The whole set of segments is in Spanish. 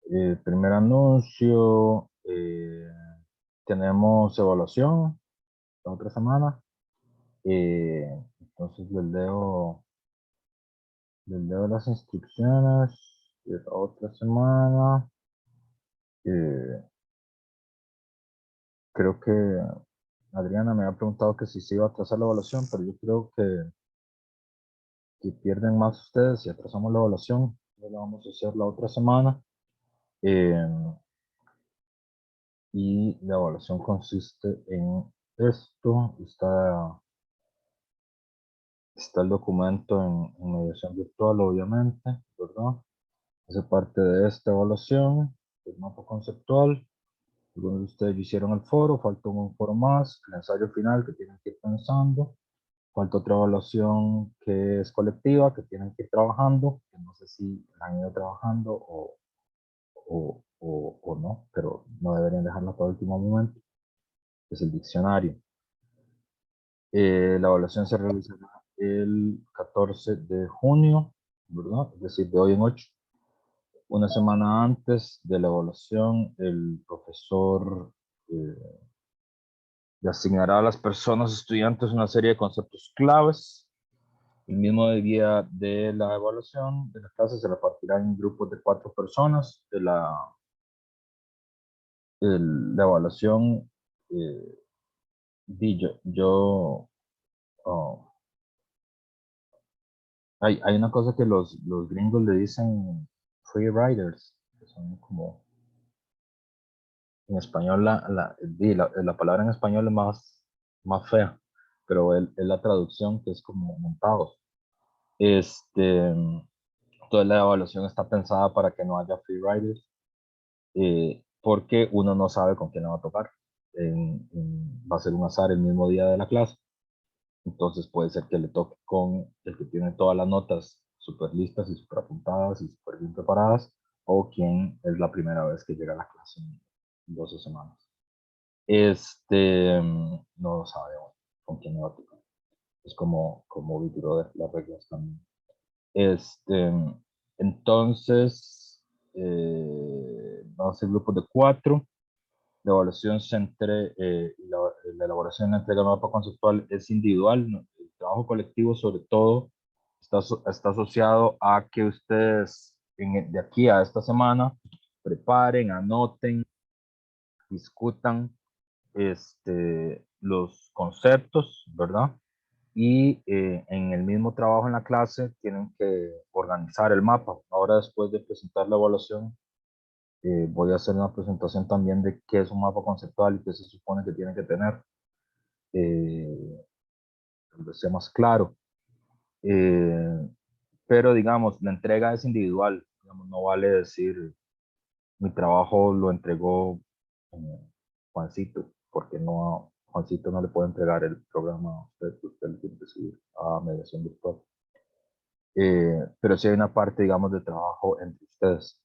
Primer anuncio, tenemos evaluación la otra semana. Entonces les leo las instrucciones de la otra semana. Eh, Creo que Adriana me había preguntado que si se iba a atrasar la evaluación, pero yo creo que pierden más ustedes si atrasamos la evaluación. Entonces la vamos a hacer la otra semana. Eh, y la evaluación consiste en esto. Está el documento en mediación virtual, obviamente, ¿verdad? Hace parte de esta evaluación, el mapa conceptual. Algunos de ustedes ya hicieron el foro, falta un foro más, el ensayo final que tienen que ir pensando. Falta otra evaluación que es colectiva, que tienen que ir trabajando, que no sé si la han ido trabajando o no, pero no deberían dejarla para el último momento. Es el diccionario. La evaluación se realizará el 14 de junio, ¿verdad? Es decir, de hoy en 8. Una semana antes de la evaluación, el profesor le asignará a las personas estudiantes una serie de conceptos claves. El mismo día de la evaluación de la clase se repartirá en grupos de 4 personas. La evaluación, eh, oh, hay una cosa que los gringos le dicen free riders, que son como, en español, la palabra en español es más fea, pero es la traducción que es como montados. Este, Toda la evaluación está pensada para que no haya free riders, porque uno no sabe con quién le va a tocar. Va a ser un azar el mismo día de la clase. Entonces puede ser que le toque con el que tiene todas las notas súper listas y súper apuntadas y súper bien preparadas, o quien es la primera vez que llega a la clase en 12 semanas. No sabemos con quién le va a tocar. Es como Big Brother, las reglas también. Este, entonces, vamos a ser grupos de 4. La evaluación la elaboración y la entrega del mapa conceptual es individual. ¿No? El trabajo colectivo, sobre todo, está asociado a que ustedes de aquí a esta semana preparen, anoten, discutan los conceptos, ¿verdad? Y en el mismo trabajo en la clase tienen que organizar el mapa. Ahora, después de presentar la evaluación, voy a hacer una presentación también de qué es un mapa conceptual y qué se supone que tiene que tener, donde sea más claro. Eh, pero, digamos, la entrega es individual. Digamos, no vale decir, mi trabajo lo entregó Juancito, porque Juancito no le puede entregar el programa a usted lo tiene que subir a mediación virtual. Pero sí hay una parte, digamos, de trabajo entre ustedes.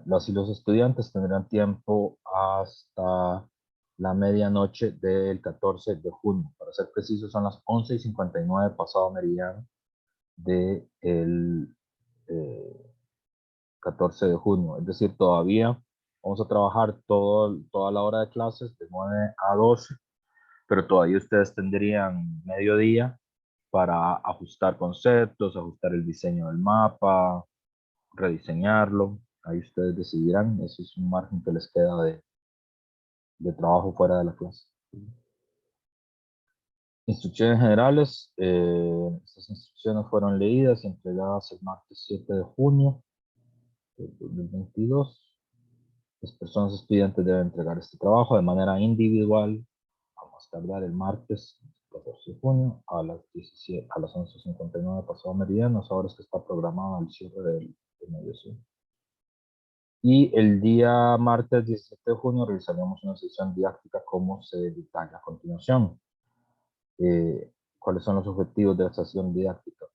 Las y los estudiantes tendrán tiempo hasta la medianoche del 14 de junio. Para ser precisos, son las 11:59 pasado meridiano del 14 de junio. Es decir, todavía vamos a trabajar toda la hora de clases de 9 a 12, pero todavía ustedes tendrían mediodía para ajustar conceptos, ajustar el diseño del mapa, rediseñarlo. Ahí ustedes decidirán. Ese es un margen que les queda de trabajo fuera de la clase. Instrucciones generales. Estas instrucciones fueron leídas y entregadas el martes 7 de junio del 2022. Las personas estudiantes deben entregar este trabajo de manera individual a más tardar el martes 14 de junio a las 11:59 pasado meridiano, ahora es que está programado el cierre de mediación. Y el día martes 17 de junio realizaremos una sesión didáctica como se detalla a continuación. ¿Cuáles son los objetivos de la sesión didáctica?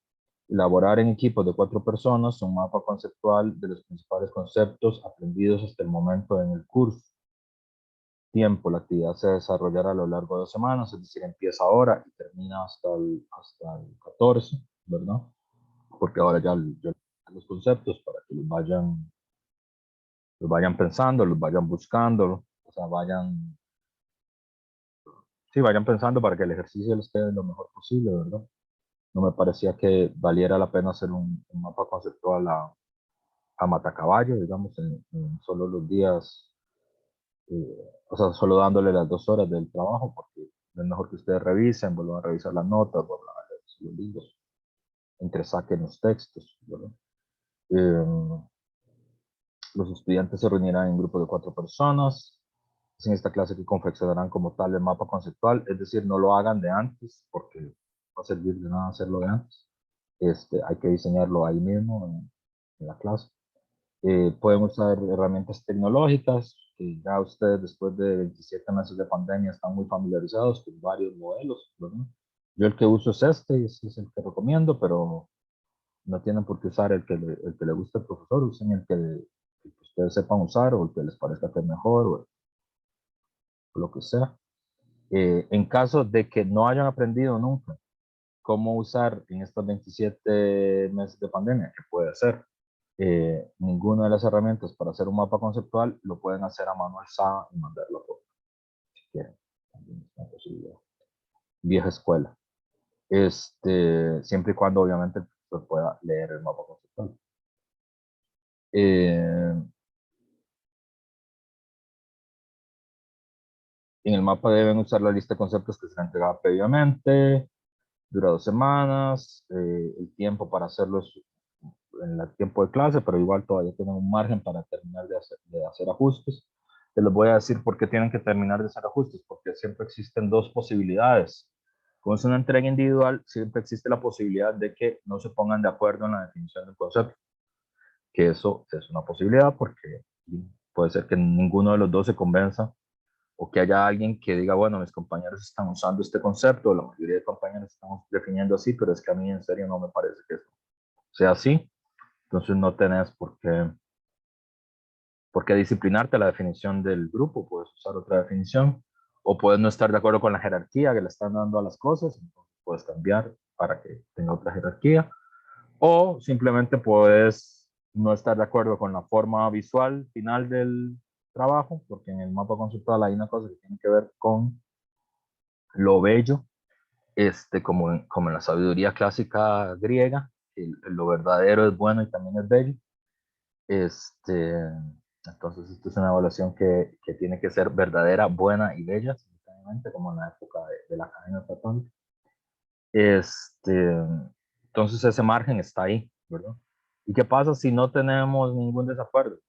Elaborar en equipos de 4 personas un mapa conceptual de los principales conceptos aprendidos hasta el momento en el curso. Tiempo: la actividad se desarrollará a lo largo de 2 semanas, es decir, empieza ahora y termina hasta el 14, ¿verdad? Porque ahora ya los conceptos para que los vayan los vayan pensando, los vayan buscando, o sea, vayan, sí, vayan pensando para que el ejercicio les quede lo mejor posible, ¿verdad? No me parecía que valiera la pena hacer un mapa conceptual a matacaballo, digamos, en solo los días, o sea, solo dándole las 2 horas del trabajo, porque es mejor que ustedes revisen, vuelvan a revisar las notas, vuelvan a leer los libros, entresaquen los textos, ¿verdad? Eh, los estudiantes se reunirán en grupos de 4 personas. Es en esta clase que confeccionarán como tal el mapa conceptual, es decir, no lo hagan de antes, porque no va a servir de nada hacerlo de antes. Hay que diseñarlo ahí mismo en la clase. Pueden usar herramientas tecnológicas, que ya ustedes después de 27 meses de pandemia están muy familiarizados con varios modelos, ¿verdad? Yo el que uso es este, y ese es el que recomiendo, pero no tienen por qué usar el que le guste al profesor, usen el que ustedes sepan usar o el que les parezca que es mejor o lo que sea. En caso de que no hayan aprendido nunca cómo usar en estos 27 meses de pandemia, ¿qué puede hacer? Ninguna de las herramientas para hacer un mapa conceptual lo pueden hacer a mano alzada y mandarlo por si quieren. También es una posibilidad. Vieja escuela. Siempre y cuando obviamente el profesor pueda leer el mapa conceptual. En el mapa deben usar la lista de conceptos que se ha entregado previamente, dura 2 semanas, el tiempo para hacerlo es en el tiempo de clase, pero igual todavía tienen un margen para terminar de hacer ajustes. Te les voy a decir por qué tienen que terminar de hacer ajustes, porque siempre existen 2 posibilidades. Como es una entrega individual, siempre existe la posibilidad de que no se pongan de acuerdo en la definición del concepto, que eso es una posibilidad porque puede ser que ninguno de los dos se convenza o que haya alguien que diga, bueno, mis compañeros están usando este concepto, la mayoría de compañeros estamos definiendo así, pero es que a mí en serio no me parece que eso sea así. Entonces no tenés por qué disciplinarte a la definición del grupo, puedes usar otra definición, o puedes no estar de acuerdo con la jerarquía que le están dando a las cosas, entonces puedes cambiar para que tenga otra jerarquía, o simplemente puedes no estar de acuerdo con la forma visual final del trabajo, porque en el mapa conceptual hay una cosa que tiene que ver con lo bello, como en la sabiduría clásica griega, lo verdadero es bueno y también es bello. Entonces, esto es una evaluación que tiene que ser verdadera, buena y bella, simultáneamente, como en la época de la Academia Platónica. Entonces, ese margen está ahí, ¿verdad? ¿Y qué pasa si no tenemos ningún desacuerdo?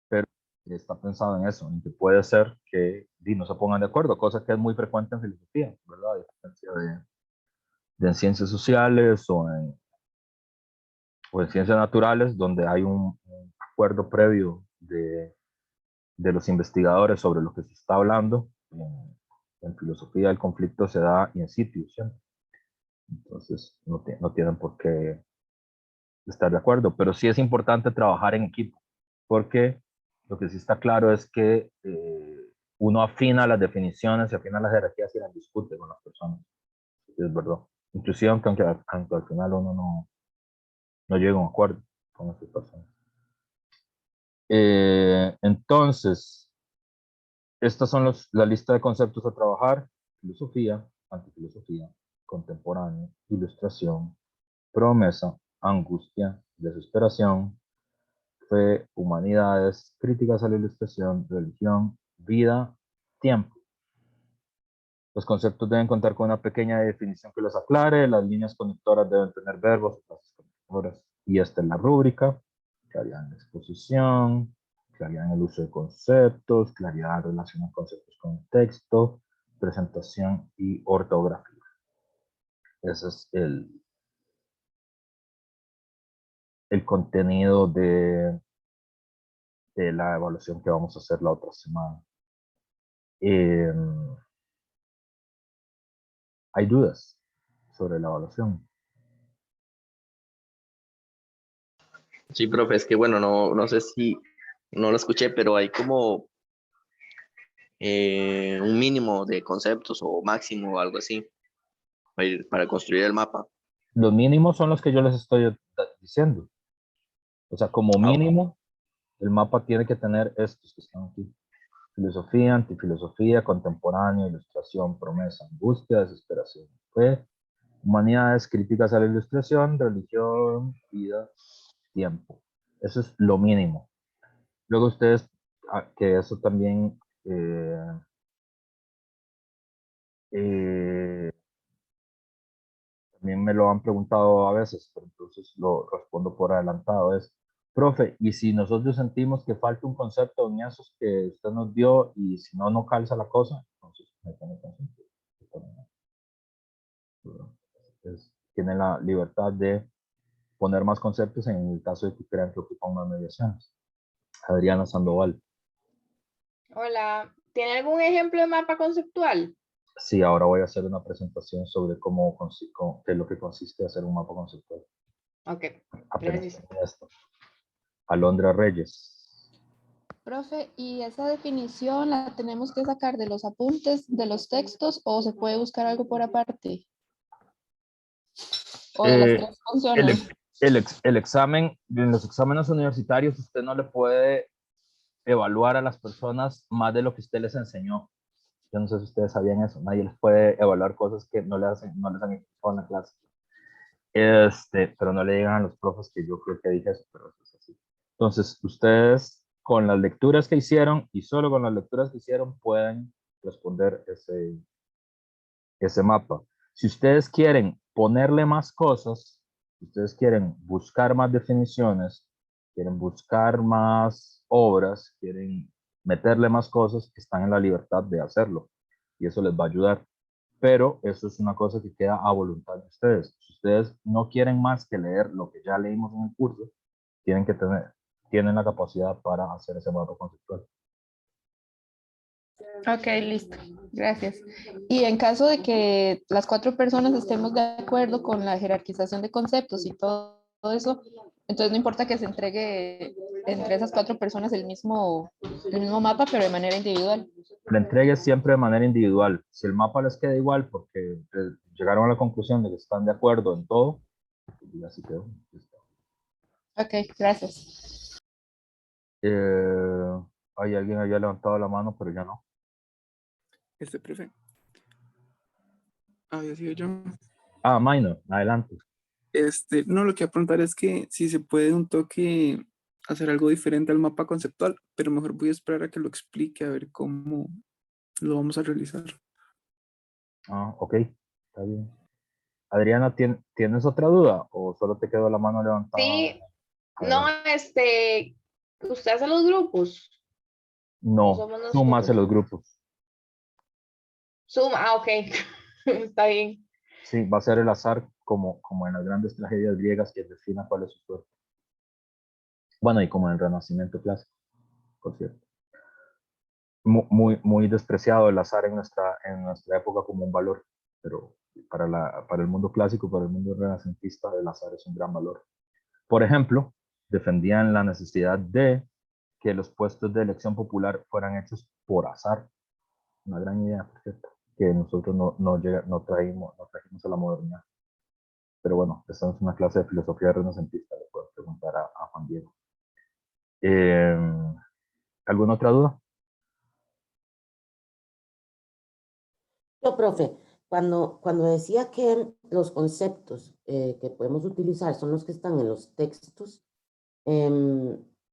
Pero está pensado en eso, en que puede ser que no se pongan de acuerdo, cosa que es muy frecuente en filosofía, ¿verdad? A diferencia de en ciencias sociales o en ciencias naturales, donde hay un acuerdo previo de los investigadores sobre lo que se está hablando. En filosofía el conflicto se da in situ siempre. Entonces no tienen por qué estar de acuerdo, pero sí es importante trabajar en equipo, porque lo que sí está claro es que uno afina las definiciones, se afina las jerarquías y las discute con las personas. Es verdad. Inclusive aunque al final uno no llega a un acuerdo con esas personas. Entonces, estas son la lista de conceptos a trabajar: filosofía, antifilosofía, contemporáneo, ilustración, promesa, angustia, desesperación, fe, humanidades, críticas a la ilustración, religión, vida, tiempo. Los conceptos deben contar con una pequeña definición que los aclare, las líneas conectoras deben tener verbos, frases conectoras, y esta es la rúbrica: claridad en la exposición, claridad en el uso de conceptos, claridad en relación a conceptos con el texto, presentación y ortografía. Ese es el contenido de la evaluación que vamos a hacer la otra semana. ¿Hay dudas sobre la evaluación? Sí, profe, es que bueno, no sé si no lo escuché, pero hay como un mínimo de conceptos o máximo o algo así para construir el mapa. Los mínimos son los que yo les estoy diciendo. O sea, como mínimo, el mapa tiene que tener estos que están aquí. Filosofía, antifilosofía, contemporáneo, ilustración, promesa, angustia, desesperación, fe, humanidades, críticas a la ilustración, religión, vida, tiempo. Eso es lo mínimo. Luego ustedes, que eso también eh, también me lo han preguntado a veces, pero entonces lo respondo por adelantado, es, profe, y si nosotros sentimos que falta un concepto en esos que usted nos dio y si no, no calza la cosa, entonces métame concepto. Tiene la libertad de poner más conceptos en el caso de que crean que ocupan más mediaciones. Adriana Sandoval. Hola, ¿tiene algún ejemplo de mapa conceptual? Sí, ahora voy a hacer una presentación sobre qué es lo que consiste hacer un mapa conceptual. Ok, Apenas gracias. esto. Alondra Reyes. Profe, ¿y esa definición la tenemos que sacar de los apuntes, de los textos, o se puede buscar algo por aparte? ¿O de las Eh, tres funcionan? el examen, en los exámenes universitarios usted no le puede evaluar a las personas más de lo que usted les enseñó. Yo no sé si ustedes sabían eso. Nadie les puede evaluar cosas que no les han explicado en la clase. Pero no le digan a los profes que yo creo que dije eso, pero eso es así. Entonces, ustedes con las lecturas que hicieron y solo con las lecturas que hicieron pueden responder ese mapa. Si ustedes quieren ponerle más cosas, si ustedes quieren buscar más definiciones, quieren buscar más obras, quieren meterle más cosas, están en la libertad de hacerlo y eso les va a ayudar. Pero eso es una cosa que queda a voluntad de ustedes. Si ustedes no quieren más que leer lo que ya leímos en el curso, tienen la capacidad para hacer ese mapa conceptual. Ok, listo. Gracias. Y en caso de que las 4 personas estemos de acuerdo con la jerarquización de conceptos y todo eso, entonces no importa que se entregue entre esas 4 personas el mismo mapa, pero de manera individual. La entregue siempre de manera individual. Si el mapa les queda igual porque llegaron a la conclusión de que están de acuerdo en todo, y así quedó. Ok, gracias. Hay alguien había levantado la mano, pero ya no. Profe. Había sido yo. Minor, adelante. No, lo que voy a preguntar es que si se puede un toque hacer algo diferente al mapa conceptual, pero mejor voy a esperar a que lo explique a ver cómo lo vamos a realizar. Ok, está bien. Adriana, ¿tienes otra duda o solo te quedó la mano levantada? Sí, no, ¿usted hace los grupos? ¿O No, somos Zoom hace nosotros? los grupos. Zoom, ok, está bien. Sí, va a ser el azar como en las grandes tragedias griegas que defina cuál es su suerte. Bueno, y como en el Renacimiento clásico, por cierto. Muy despreciado el azar en nuestra época como un valor, pero para el mundo clásico, para el mundo renacentista, el azar es un gran valor. Por ejemplo, defendían la necesidad de que los puestos de elección popular fueran hechos por azar. Una gran idea, por cierto, que nosotros no trajimos a la modernidad. Pero bueno, esta es una clase de filosofía renacentista, le puedo preguntar a Juan Diego. ¿Alguna otra duda? Yo, profe, cuando decía que los conceptos que podemos utilizar son los que están en los textos,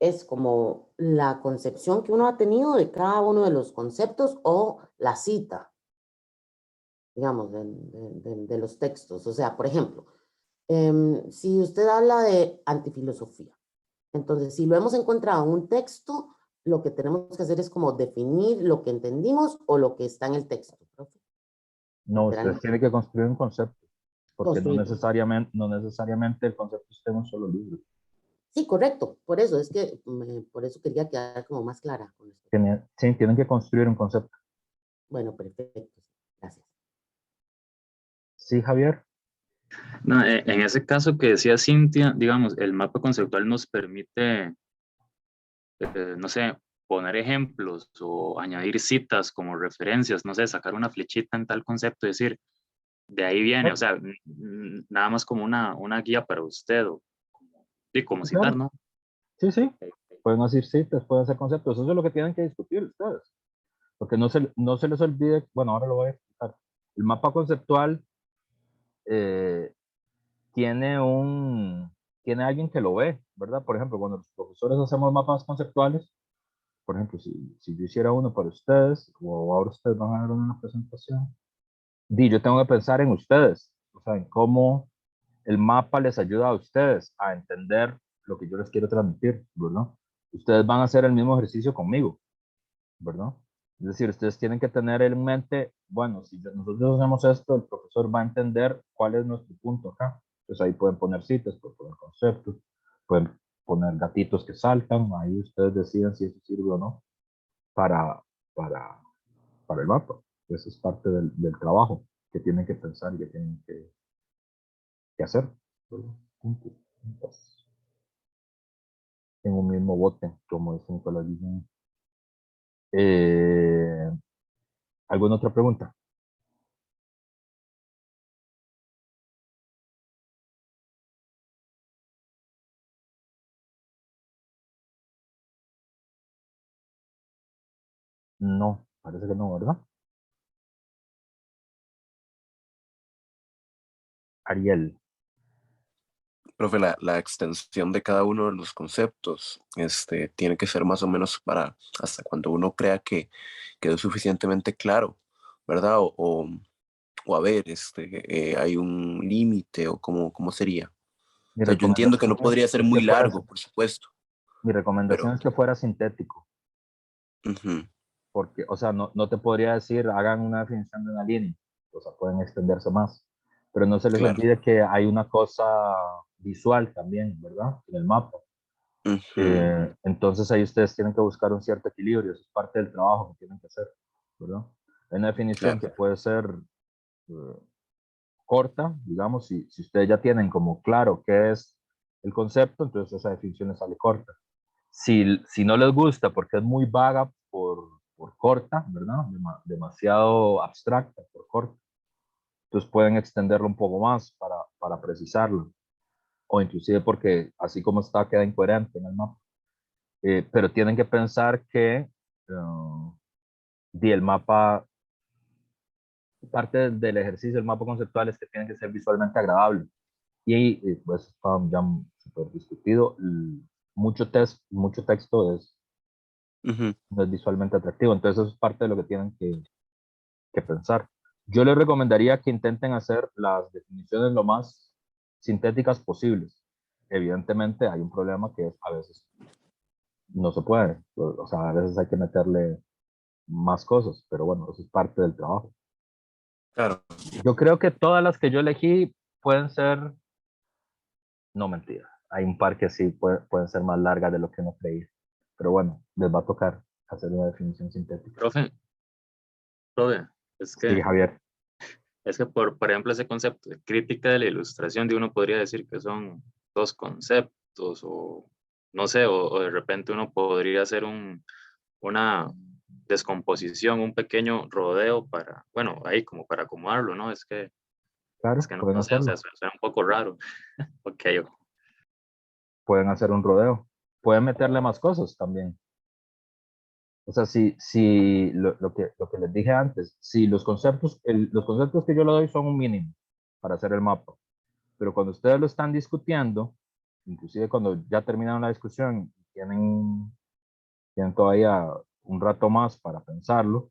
es como la concepción que uno ha tenido de cada uno de los conceptos o la cita, digamos, de los textos. O sea, por ejemplo, si usted habla de antifilosofía, entonces si lo hemos encontrado en un texto, lo que tenemos que hacer es como definir lo que entendimos o lo que está en el texto, profe. No, usted tiene que construir un concepto, porque no necesariamente el concepto esté en un solo libro. Sí, correcto. Por eso es que por eso quería quedar como más clara con esto. Sí, tienen que construir un concepto. Bueno, perfecto. Gracias. Sí, Javier. No, en ese caso que decía Cintia, digamos, el mapa conceptual nos permite, no sé, poner ejemplos o añadir citas como referencias, no sé, sacar una flechita en tal concepto y decir, de ahí viene, o sea, nada más como una guía para usted, o sí, como citar, Claro. ¿no? Sí, sí, pueden hacer citas, pueden hacer conceptos, eso es lo que tienen que discutir ustedes, porque no se les olvide, bueno, ahora lo voy a explicar. El mapa conceptual tiene tiene alguien que lo ve, ¿verdad? Por ejemplo, cuando los profesores hacemos mapas conceptuales, por ejemplo, si yo hiciera uno para ustedes, o ahora ustedes van a ver una presentación, yo tengo que pensar en ustedes, o sea, en cómo el mapa les ayuda a ustedes a entender lo que yo les quiero transmitir, ¿verdad? Ustedes van a hacer el mismo ejercicio conmigo, ¿verdad? Es decir, ustedes tienen que tener en mente, bueno, si nosotros hacemos esto, el profesor va a entender cuál es nuestro punto acá. Entonces ahí pueden poner citas, pueden poner conceptos, pueden poner gatitos que saltan, ahí ustedes deciden si eso sirve o no para, para, para el mapa. Eso es parte del trabajo que tienen que pensar y que tienen que hacer, ¿verdad? Juntos, juntas, en un mismo bote, como dice Nicolás Guillén. ¿Alguna otra pregunta? No, parece que no, ¿verdad? Ariel. Profe, la extensión de cada uno de los conceptos tiene que ser más o menos para hasta cuando uno crea que quedó suficientemente claro, ¿verdad? O a ver, hay un límite o cómo sería. Mi O sea, yo entiendo que no recomendación podría ser es que muy fuera, largo, por supuesto, mi recomendación pero es que fuera sintético, ujú, porque, o sea, no te podría decir, hagan una definición de una línea, o sea, pueden extenderse más, pero no se les claro. olvide que hay una cosa visual también, ¿verdad? En el mapa. Ujú, Entonces ahí ustedes tienen que buscar un cierto equilibrio, eso es parte del trabajo que tienen que hacer, ¿verdad? Hay una definición claro, que puede ser eh, corta, digamos, si ustedes ya tienen como claro qué es el concepto, entonces esa definición les sale corta. Si no les gusta porque es muy vaga por corta, ¿verdad? Demasiado abstracta por corta, entonces pueden extenderlo un poco más para precisarlo, o inclusive porque así como está queda incoherente en el mapa. Pero tienen que pensar que el mapa, parte del ejercicio del mapa conceptual es que tiene que ser visualmente agradable. Y pues está ya súper discutido. Mucho texto ujú, no es visualmente atractivo, entonces eso es parte de lo que tienen que pensar. Yo les recomendaría que intenten hacer las definiciones lo más sintéticas posibles. Evidentemente hay un problema que es a veces no se puede, o sea, a veces hay que meterle más cosas, pero bueno, eso es parte del trabajo. claro. Yo creo que todas las que yo elegí pueden ser, no mentira, hay un par que sí pueden ser más largas de lo que uno creía, pero bueno, les va a tocar hacer una definición sintética. Profe, es Sí, que, Javier. por ejemplo, ese concepto de crítica de la ilustración, de uno podría decir que son dos conceptos, o no sé, o de repente uno podría hacer una descomposición, un pequeño rodeo para, bueno, ahí como para acomodarlo, ¿no? Es Claro, que no, pueden no sé, o sea, hacerlo. suena un poco raro. Ok, Pueden hacer un rodeo. Pueden meterle más cosas también. O sea, si lo que les dije antes, si los conceptos que yo le doy son un mínimo para hacer el mapa, pero cuando ustedes lo están discutiendo, inclusive cuando ya terminaron la discusión, tienen todavía un rato más para pensarlo,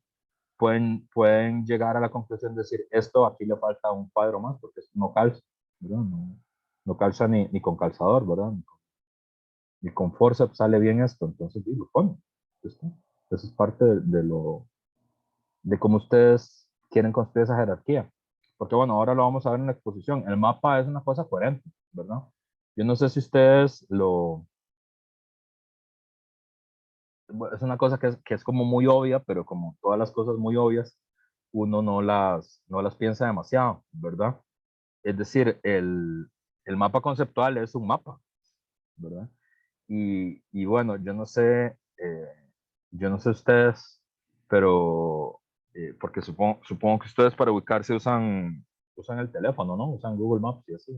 pueden llegar a la conclusión de decir, esto aquí le falta un cuadro más porque esto no calza, ¿verdad? No calza ni con calzador, ¿verdad? Ni con forceps sale bien esto, entonces lo ponen. ¿Listo? Eso es parte de cómo ustedes quieren construir esa jerarquía. Porque bueno, ahora lo vamos a ver en la exposición. El mapa es una cosa coherente, ¿verdad? Yo no sé si ustedes es una cosa que es como muy obvia, pero como todas las cosas muy obvias, uno no las piensa demasiado, ¿verdad? Es decir, el mapa conceptual es un mapa, ¿verdad? Y bueno, yo no sé ustedes, pero porque supongo que ustedes para ubicarse usan el teléfono, ¿no? Usan Google Maps y así,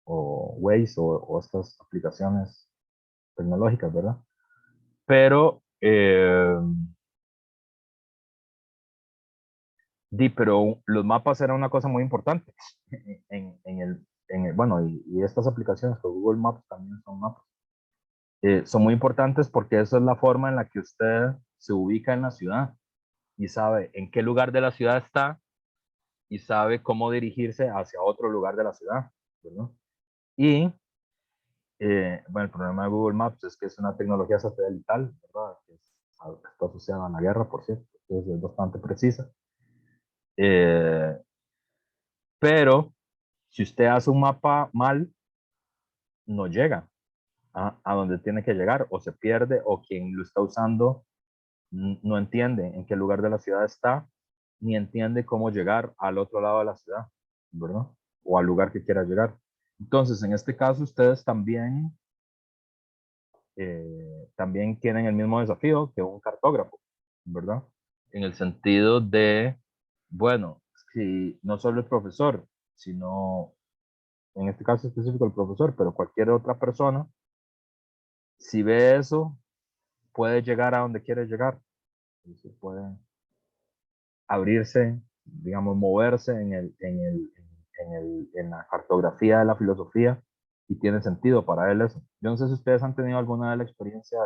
o Waze o estas aplicaciones tecnológicas, ¿verdad? Pero, pero los mapas eran una cosa muy importante bueno, y estas aplicaciones con Google Maps también son mapas. Son muy importantes porque esa es la forma en la que usted se ubica en la ciudad y sabe en qué lugar de la ciudad está y sabe cómo dirigirse hacia otro lugar de la ciudad, ¿verdad? Y, bueno, el problema de Google Maps es que es una tecnología satelital, ¿verdad? Que está asociada a la guerra, por cierto, entonces es bastante precisa. Pero si usted hace un mapa mal, no llega a donde tiene que llegar, o se pierde, o quien lo está usando no entiende en qué lugar de la ciudad está, ni entiende cómo llegar al otro lado de la ciudad, ¿verdad? O al lugar que quiera llegar. Entonces, en este caso, ustedes también tienen el mismo desafío que un cartógrafo, ¿verdad? En el sentido de, bueno, si no solo el profesor, sino, en este caso específico el profesor, pero cualquier otra persona, si ve eso, puede llegar a donde quiere llegar. Y se puede abrirse, digamos, moverse en la cartografía de la filosofía y tiene sentido para él eso. Yo no sé si ustedes han tenido alguna vez la experiencia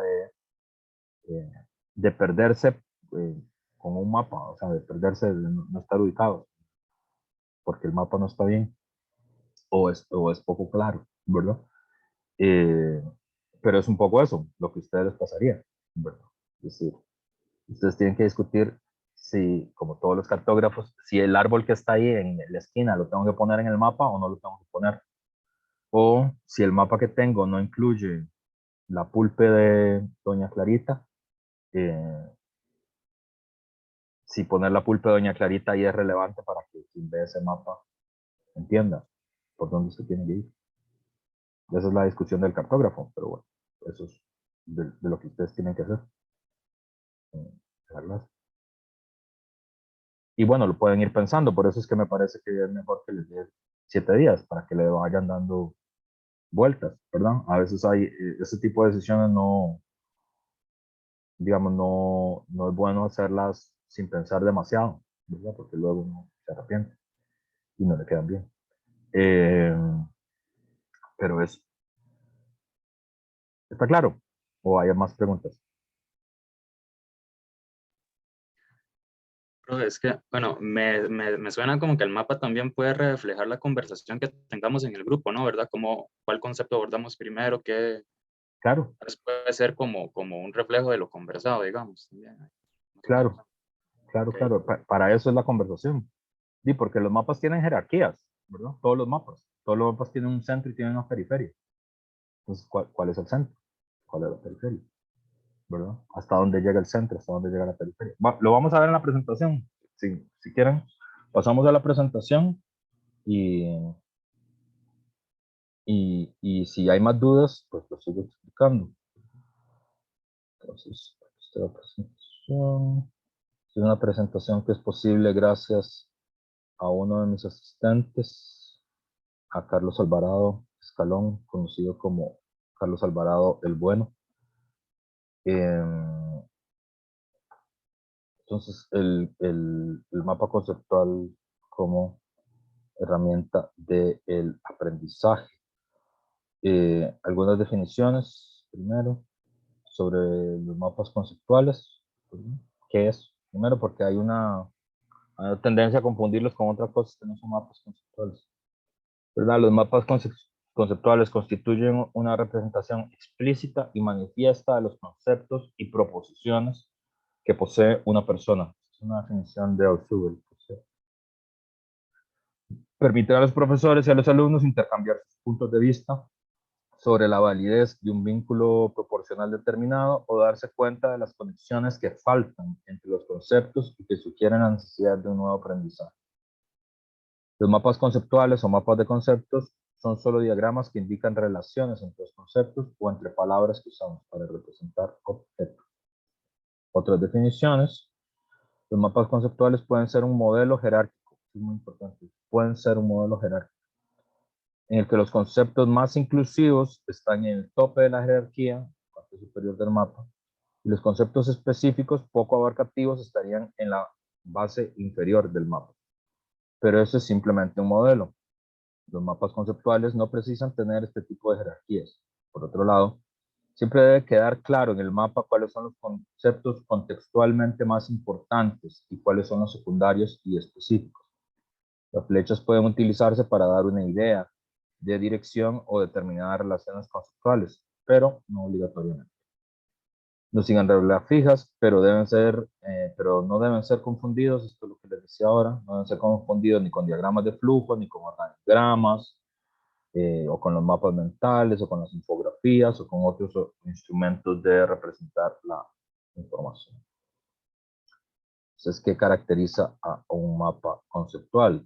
de perderse con un mapa, o sea, de perderse, de no estar ubicados, porque el mapa no está bien o es poco claro, ¿verdad? Eh, pero es un poco eso, lo que a ustedes les pasaría, ¿verdad? Es decir, ustedes tienen que discutir si, como todos los cartógrafos, si el árbol que está ahí en la esquina lo tengo que poner en el mapa o no lo tengo que poner. O si el mapa que tengo no incluye la pulpe de Doña Clarita, eh, si poner la pulpe de Doña Clarita ahí es relevante para que quien ve ese mapa entienda por dónde se tiene que ir. Esa es la discusión del cartógrafo, pero bueno, eso es de lo que ustedes tienen que hacer. ¿Verdad? Y bueno, lo pueden ir pensando, por eso es que me parece que es mejor que les dé 7 días para que le vayan dando vueltas, ¿verdad? A veces hay ese tipo de decisiones no, digamos, no es bueno hacerlas sin pensar demasiado, ¿verdad? Porque luego uno se arrepiente y no le quedan bien. Pero es, ¿está claro? ¿O hay más preguntas? Pero es que, bueno, me suena como que el mapa también puede reflejar la conversación que tengamos en el grupo, ¿no? ¿Verdad? Como, ¿cuál concepto abordamos primero? ¿Qué Claro, puede ser como un reflejo de lo conversado, digamos? También. claro, claro, Ok. claro. Para eso es la conversación. Y porque los mapas tienen jerarquías, ¿verdad? Todos los mapas tienen un centro y tienen una periferia. Entonces, ¿cuál es el centro? ¿Cuál es la periferia? ¿Verdad? ¿Hasta dónde llega el centro? ¿Hasta dónde llega la periferia? Lo vamos a ver en la presentación. Si quieren, pasamos a la presentación y, y si hay más dudas, pues lo sigo explicando. Entonces, esta es la presentación. Es una presentación que es posible gracias a uno de mis asistentes, a Carlos Alvarado Escalón, conocido como Carlos Alvarado el Bueno. Entonces, el mapa conceptual como herramienta del aprendizaje. Algunas definiciones, primero, sobre los mapas conceptuales. ¿Qué es? Primero, porque hay una tendencia a confundirlos con otras cosas que no son mapas conceptuales. ¿Verdad? Los mapas conceptuales constituyen una representación explícita y manifiesta de los conceptos y proposiciones que posee una persona. Es una definición de Ausubel. Permiten a los profesores y a los alumnos intercambiar sus puntos de vista sobre la validez de un vínculo proporcional determinado o darse cuenta de las conexiones que faltan entre los conceptos y que sugieren la necesidad de un nuevo aprendizaje. Los mapas conceptuales o mapas de conceptos son solo diagramas que indican relaciones entre los conceptos o entre palabras que usamos para representar objetos. Otras definiciones: los mapas conceptuales pueden ser un modelo jerárquico, es muy importante, pueden ser un modelo jerárquico, en el que los conceptos más inclusivos están en el tope de la jerarquía parte superior del mapa, y los conceptos específicos poco abarcativos estarían en la base inferior del mapa. Pero eso es simplemente un modelo. Los mapas conceptuales no precisan tener este tipo de jerarquías. Por otro lado, siempre debe quedar claro en el mapa cuáles son los conceptos contextualmente más importantes y cuáles son los secundarios y específicos. Las flechas pueden utilizarse para dar una idea de dirección o determinadas relaciones conceptuales, pero no obligatoriamente. No sigan reglas fijas, pero pero no deben ser confundidos, esto es lo que les decía ahora, no deben ser confundidos ni con diagramas de flujo, ni con organigramas, o con los mapas mentales, o con las infografías, o con otros instrumentos de representar la información. Entonces, ¿qué caracteriza a un mapa conceptual?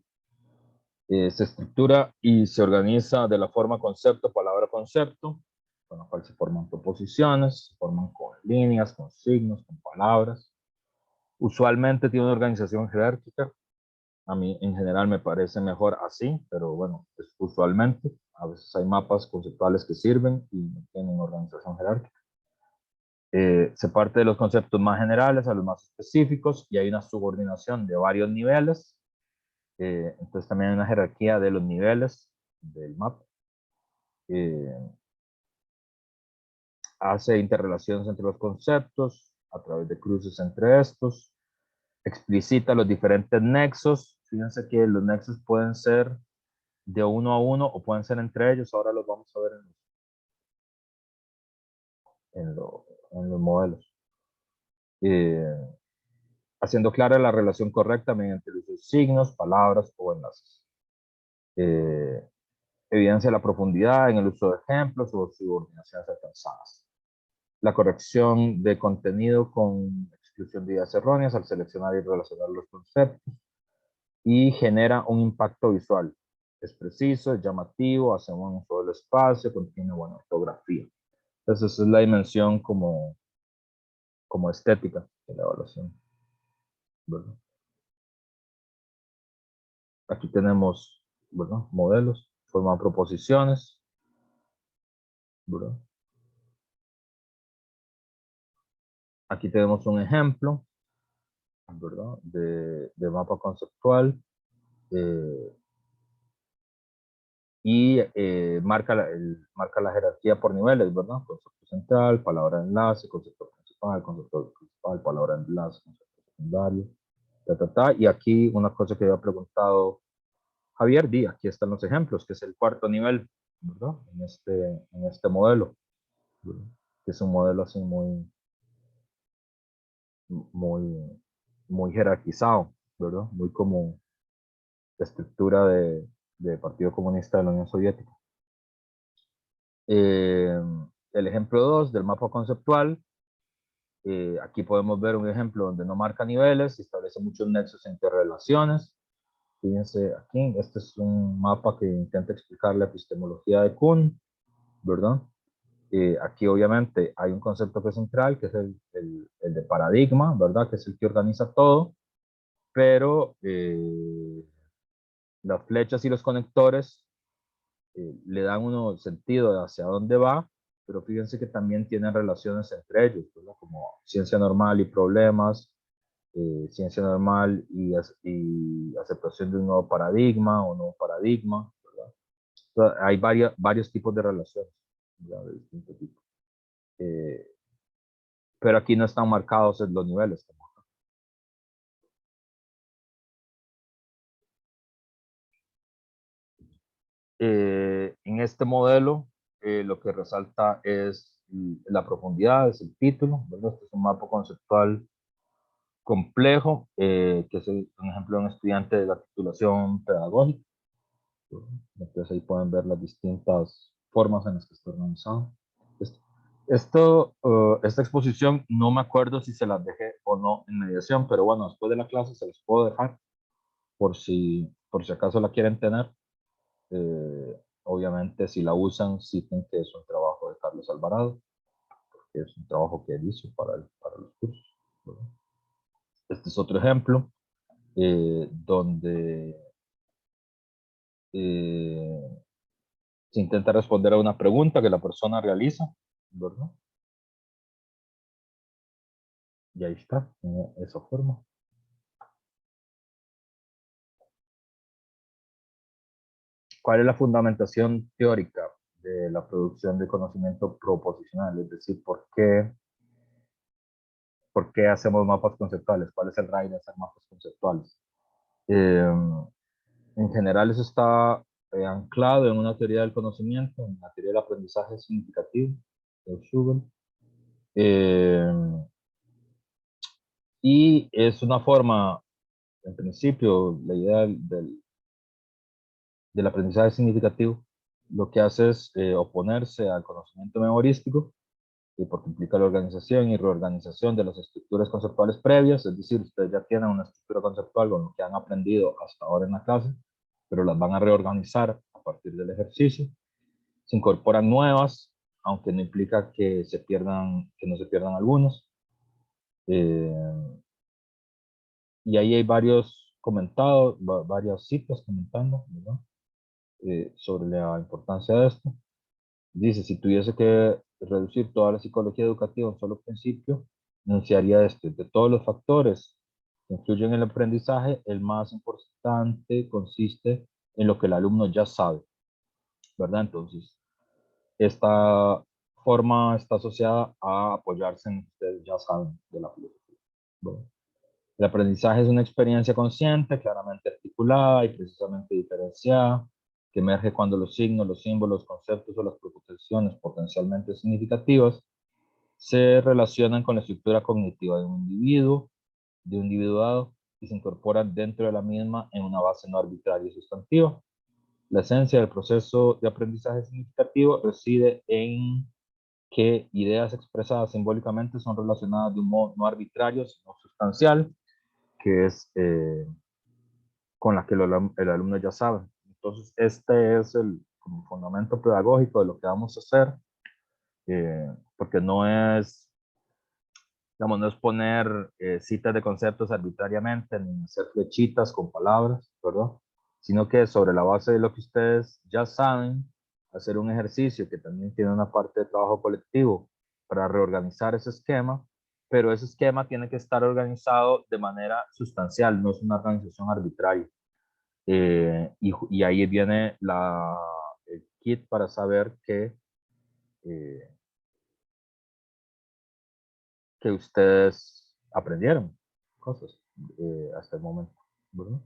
Se estructura y se organiza de la forma concepto, palabra, concepto, con la cual se forman proposiciones, se forman con líneas, con signos, con palabras. Usualmente tiene una organización jerárquica. A mí en general me parece mejor así, pero bueno, es usualmente. A veces hay mapas conceptuales que sirven y no tienen organización jerárquica. Se parte de los conceptos más generales a los más específicos y hay una subordinación de varios niveles. Entonces también hay una jerarquía de los niveles del mapa. Hace interrelaciones entre los conceptos a través de cruces entre estos. Explicita los diferentes nexos. Fíjense que los nexos pueden ser de uno a uno o pueden ser entre ellos. Ahora los vamos a ver en los modelos. Haciendo clara la relación correcta mediante el uso de signos, palabras o enlaces. Evidencia la profundidad en el uso de ejemplos o subordinaciones alcanzadas. La corrección de contenido con exclusión de ideas erróneas al seleccionar y relacionar los conceptos. Y genera un impacto visual. Es preciso, es llamativo, hace buen uso del espacio, contiene buena ortografía. Entonces esa es la dimensión como estética de la evaluación. ¿Verdad? Aquí tenemos, ¿verdad?, modelos, forman proposiciones. ¿Verdad? Aquí tenemos un ejemplo, ¿verdad?, de mapa conceptual. Y marca la jerarquía por niveles, ¿verdad? Concepto central, palabra de enlace, concepto principal, palabra de enlace, concepto secundario, Y aquí una cosa que había preguntado Javier, aquí están los ejemplos, que es el cuarto nivel, ¿verdad? En este modelo, ¿verdad? Que es un modelo así muy jerarquizado, ¿verdad? Muy como la estructura de Partido Comunista de la Unión Soviética. El ejemplo 2 del mapa conceptual. Aquí podemos ver un ejemplo donde no marca niveles y establece muchos nexos entre relaciones. Fíjense aquí, este es un mapa que intenta explicar la epistemología de Kuhn, ¿verdad? Aquí obviamente hay un concepto que es central, que es el de paradigma, ¿verdad? Que es el que organiza todo, pero las flechas y los conectores le dan uno sentido de hacia dónde va, pero fíjense que también tienen relaciones entre ellos, ¿verdad? Como ciencia normal y problemas, ciencia normal y aceptación de un nuevo paradigma o nuevo paradigma, ¿verdad? Entonces, hay varios tipos de relaciones, ¿verdad?, de distinto tipo. Pero aquí no están marcados los niveles. En este modelo, lo que resalta es la profundidad, es el título, ¿verdad? Este es un mapa conceptual complejo, que es un ejemplo de un estudiante de la titulación pedagógica. Entonces ahí pueden ver las distintas formas en las que está organizado. Esta exposición no me acuerdo si se las dejé o no en mediación, pero bueno, después de la clase se las puedo dejar por si acaso la quieren tener. Obviamente si la usan, citen que es un trabajo de Carlos Alvarado, que es un trabajo que él hizo para los cursos, ¿verdad? Este es otro ejemplo donde se intenta responder a una pregunta que la persona realiza, ¿verdad? Y ahí está, tiene esa forma. ¿Cuál es la fundamentación teórica de la producción de conocimiento proposicional? Es decir, ¿por qué hacemos mapas conceptuales? ¿Cuál es el RAI de hacer mapas conceptuales? En general eso está anclado en una teoría del conocimiento, en la teoría del aprendizaje significativo de Schubert. Y es una forma, en principio, la idea del aprendizaje significativo, lo que hace es oponerse al conocimiento memorístico, porque implica la organización y reorganización de las estructuras conceptuales previas, es decir, ustedes ya tienen una estructura conceptual con lo que han aprendido hasta ahora en la clase, pero las van a reorganizar a partir del ejercicio. Se incorporan nuevas, aunque no implica que no se pierdan algunas. Y ahí hay varios comentados, varias citas comentando, ¿verdad? Sobre la importancia de esto. Dice, si tuviese que reducir toda la psicología educativa a un solo principio, enunciaría este: de todos los factores que influyen en el aprendizaje, el más importante consiste en lo que el alumno ya sabe, ¿verdad? Entonces, esta forma está asociada a apoyarse en ustedes ya saben de la filosofía. Bueno, el aprendizaje es una experiencia consciente, claramente articulada y precisamente diferenciada, que emerge cuando los signos, los símbolos, los conceptos o las proposiciones potencialmente significativas se relacionan con la estructura cognitiva de un individuo, de un individuado, y se incorporan dentro de la misma en una base no arbitraria y sustantiva. La esencia del proceso de aprendizaje significativo reside en que ideas expresadas simbólicamente son relacionadas de un modo no arbitrario, sino sustancial, que es con la que el alumno ya sabe. Entonces, este es el como fundamento pedagógico de lo que vamos a hacer, porque no es, digamos, no es poner citas de conceptos arbitrariamente, ni hacer flechitas con palabras, ¿verdad? Sino que sobre la base de lo que ustedes ya saben, hacer un ejercicio que también tiene una parte de trabajo colectivo para reorganizar ese esquema, pero ese esquema tiene que estar organizado de manera sustancial, no es una organización arbitraria. Y ahí viene el kit para saber eh, que ustedes aprendieron cosas hasta el momento, ¿verdad?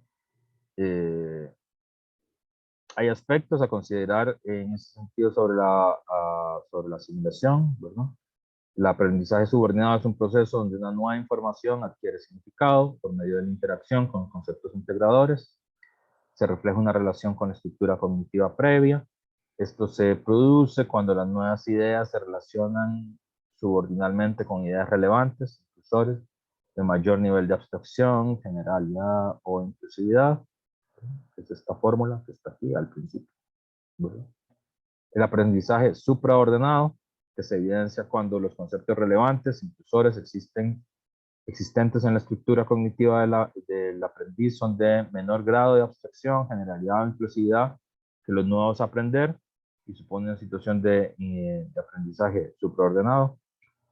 Hay aspectos a considerar en ese sentido sobre la asimilación, ¿verdad? El aprendizaje subordinado es un proceso donde una nueva información adquiere significado por medio de la interacción con conceptos integradores. Se refleja una relación con la estructura cognitiva previa. Esto se produce cuando las nuevas ideas se relacionan subordinalmente con ideas relevantes, impulsores de mayor nivel de abstracción, generalidad o inclusividad. Es esta fórmula que está aquí al principio, ¿verdad? El aprendizaje supraordenado, que se evidencia cuando los conceptos relevantes, impulsores, existentes en la estructura cognitiva del aprendiz son de menor grado de abstracción, generalidad o inclusividad que los nuevos a aprender, y supone una situación de aprendizaje supraordenado.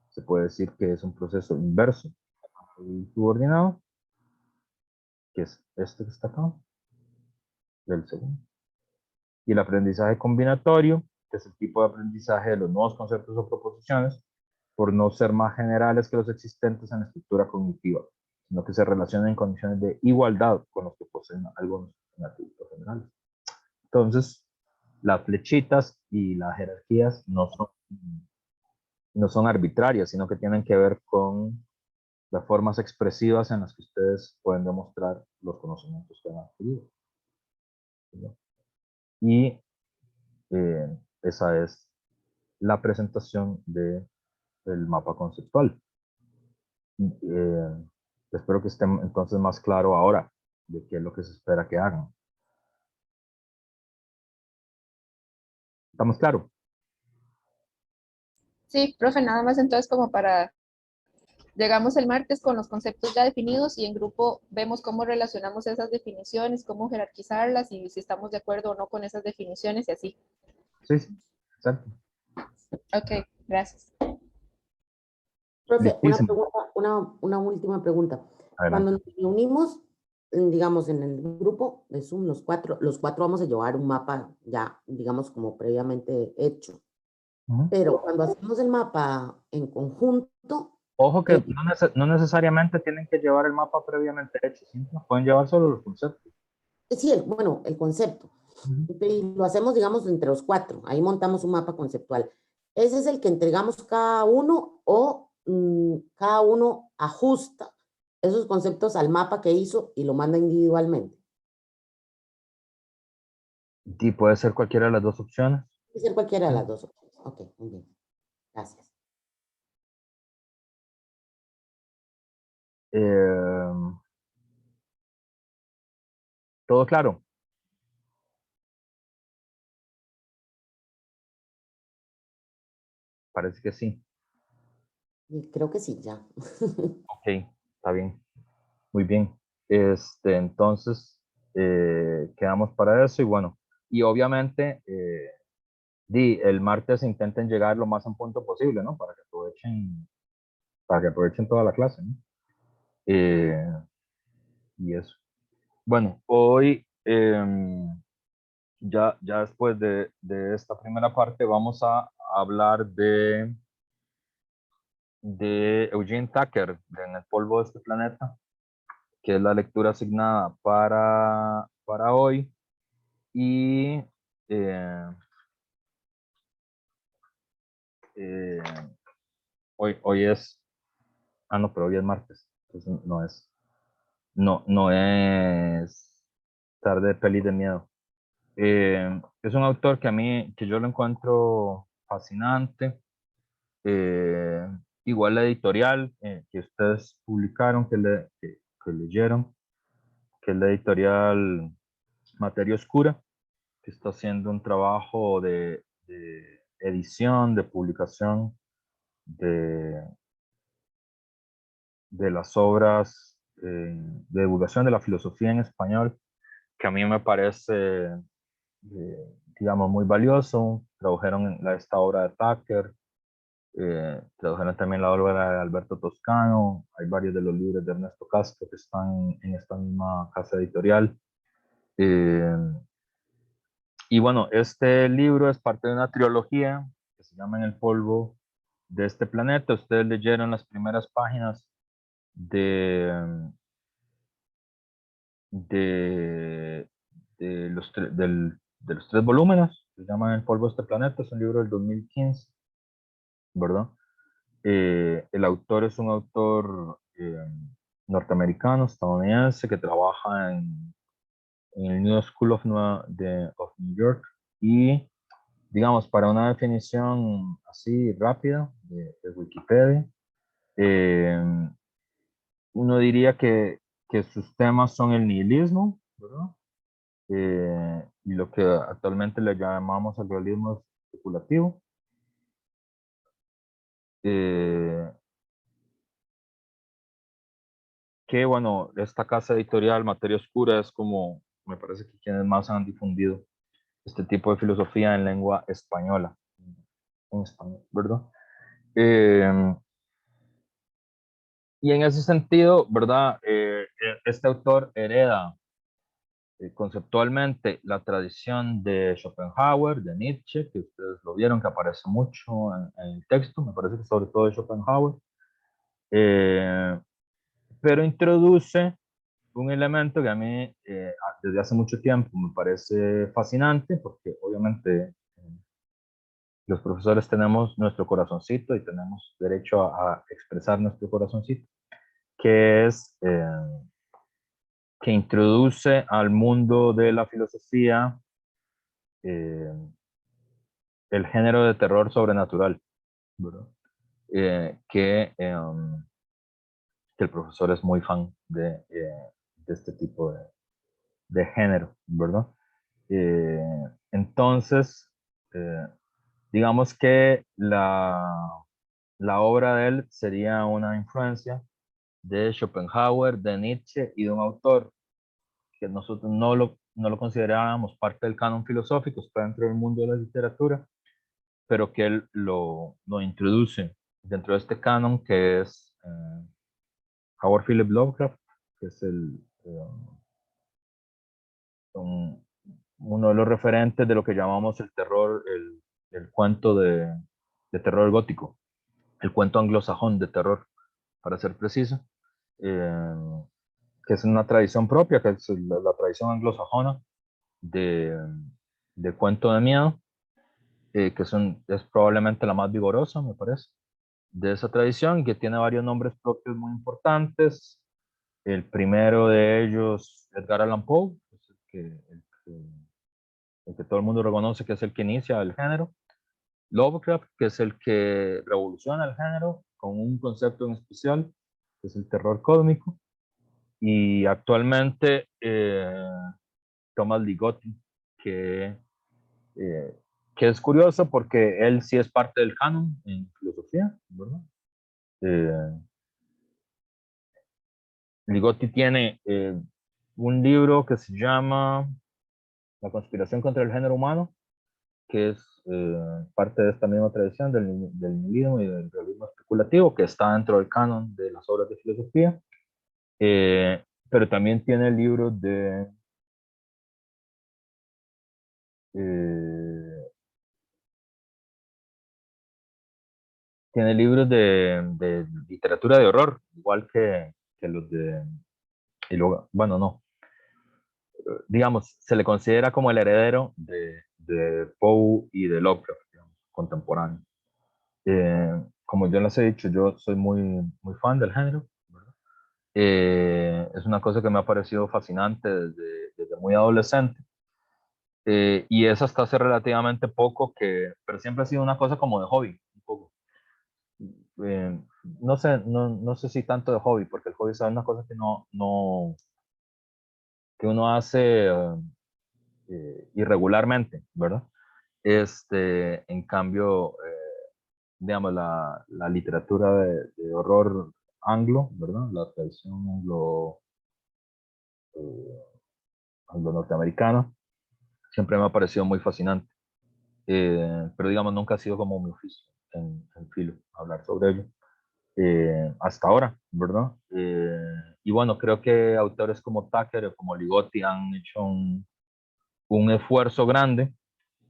Se puede decir que es un proceso inverso y subordinado, que es este que está acá, del segundo. Y el aprendizaje combinatorio, que es el tipo de aprendizaje de los nuevos conceptos o proposiciones, por no ser más generales que los existentes en la estructura cognitiva, sino que se relacionan en condiciones de igualdad con los que poseen algunos atributos generales. Entonces, las flechitas y las jerarquías no son arbitrarias, sino que tienen que ver con las formas expresivas en las que ustedes pueden demostrar los conocimientos que han adquirido. Y esa es la presentación del mapa conceptual. Espero que esté entonces más claro ahora de qué es lo que se espera que hagan. ¿Estamos claros? Sí, profe, nada más entonces como para, llegamos el martes con los conceptos ya definidos y en grupo vemos cómo relacionamos esas definiciones, cómo jerarquizarlas y si estamos de acuerdo o no con esas definiciones y así. Sí, exacto. Ok, gracias. Profe, Listísimo. una última pregunta. Adelante. Cuando nos reunimos, digamos, en el grupo de Zoom, los cuatro vamos a llevar un mapa ya, digamos, como previamente hecho. Ujú. Pero cuando hacemos el mapa en conjunto, Ojo que no necesariamente tienen que llevar el mapa previamente hecho, ¿sí? Pueden llevar solo los conceptos. sí, bueno, el concepto. Ujú. Y lo hacemos, digamos, entre los cuatro. Ahí montamos un mapa conceptual. ¿Ese es el que entregamos cada uno o cada uno ajusta esos conceptos al mapa que hizo y lo manda individualmente? Y puede ser cualquiera de las dos opciones. Puede ser cualquiera de las dos opciones. Ok, muy bien. Gracias. Eh, ¿Todo claro? Parece que sí. Y creo que sí, ya. Ok, está bien. Muy bien. Entonces, quedamos para eso y bueno, y obviamente, el martes intenten llegar lo más en punto posible, ¿no? Para que aprovechen toda la clase, ¿no? Eh, y eso. Bueno, hoy, ya después de esta primera parte, vamos a hablar de Eugene Tucker, de En el polvo de este planeta, que es la lectura asignada para hoy. Y eh, eh, hoy es, no, pero hoy es martes, entonces no es tarde de peli de miedo. Es un autor que yo lo encuentro fascinante. Eh, Igual la editorial que ustedes publicaron, que leyeron, que es la editorial Materia Oscura, que está haciendo un trabajo de edición, de publicación de, de las obras de divulgación de la filosofía en español, que a mí me parece, digamos, muy valioso. Tradujeron esta obra de Tucker, tradujeron también la obra de Alberto Toscano, hay varios de los libros de Ernesto Castro que están en esta misma casa editorial. Eh, y bueno, este libro es parte de una trilogía que se llama En el polvo de este planeta. Ustedes leyeron las primeras páginas de, de, de los tres volúmenes, se llama El polvo de este planeta, es un libro del 2015, ¿verdad? El autor es un autor norteamericano, estadounidense, que trabaja en el New School of New York. Y, digamos, para una definición así rápida de Wikipedia, eh, uno diría que sus temas son el nihilismo, ¿verdad? Y lo que actualmente le llamamos el realismo especulativo. Eh, que bueno, esta casa editorial, Materia Oscura, es como, me parece que quienes más han difundido este tipo de filosofía en lengua española, en español, ¿verdad? Eh, y en ese sentido, ¿verdad? Este autor hereda conceptualmente la tradición de Schopenhauer, de Nietzsche, que ustedes lo vieron, que aparece mucho en el texto, me parece que sobre todo de Schopenhauer, pero introduce un elemento que a mí desde hace mucho tiempo me parece fascinante, porque obviamente los profesores tenemos nuestro corazoncito y tenemos derecho a expresar nuestro corazoncito, que es que introduce al mundo de la filosofía eh, el género de terror sobrenatural, ¿verdad? Que el profesor es muy fan de este tipo de género, ¿verdad? Entonces, eh, digamos que la obra de él sería una influencia de Schopenhauer, de Nietzsche y de un autor que nosotros no lo considerábamos parte del canon filosófico, está dentro del mundo de la literatura, pero que él lo introduce dentro de este canon que es Howard Philip Lovecraft, que es uno de los referentes de lo que llamamos el terror, el cuento de terror gótico, el cuento anglosajón de terror, para ser preciso, que es una tradición propia, que es la tradición anglosajona de, de cuento de miedo, que es probablemente la más vigorosa, me parece, de esa tradición, y que tiene varios nombres propios muy importantes. El primero de ellos, Edgar Allan Poe, es el que todo el mundo reconoce que es el que inicia el género. Lovecraft, que es el que revoluciona el género con un concepto en especial, que es el terror cósmico. Y actualmente Thomas Ligotti, que, eh, que es curioso porque él sí es parte del canon en filosofía, ¿verdad? Ligotti tiene un libro que se llama La conspiración contra el género humano, que es parte de esta misma tradición del nihilismo y del realismo especulativo, que está dentro del canon de las obras de filosofía, pero también tiene libros eh, tiene libros de literatura de horror, igual que los de, y luego, bueno, no, digamos, se le considera como el heredero de Poe y de Lovecraft, digamos, contemporáneo. Como yo les he dicho, yo soy muy fan del género, ¿verdad? Es una cosa que me ha parecido fascinante desde muy adolescente. Y es hasta hace relativamente poco pero siempre ha sido una cosa como de hobby, un poco. No sé, no sé si tanto de hobby, porque el hobby es una cosa que uno hace irregularmente, ¿verdad? En cambio, digamos, la literatura de horror anglo, ¿verdad? La tradición eh, anglo-norteamericana, siempre me ha parecido muy fascinante. Pero digamos, nunca ha sido como mi oficio en filo, hablar sobre ello. Hasta ahora, ¿verdad? Y bueno, creo que autores como Tucker o como Ligotti han hecho un esfuerzo grande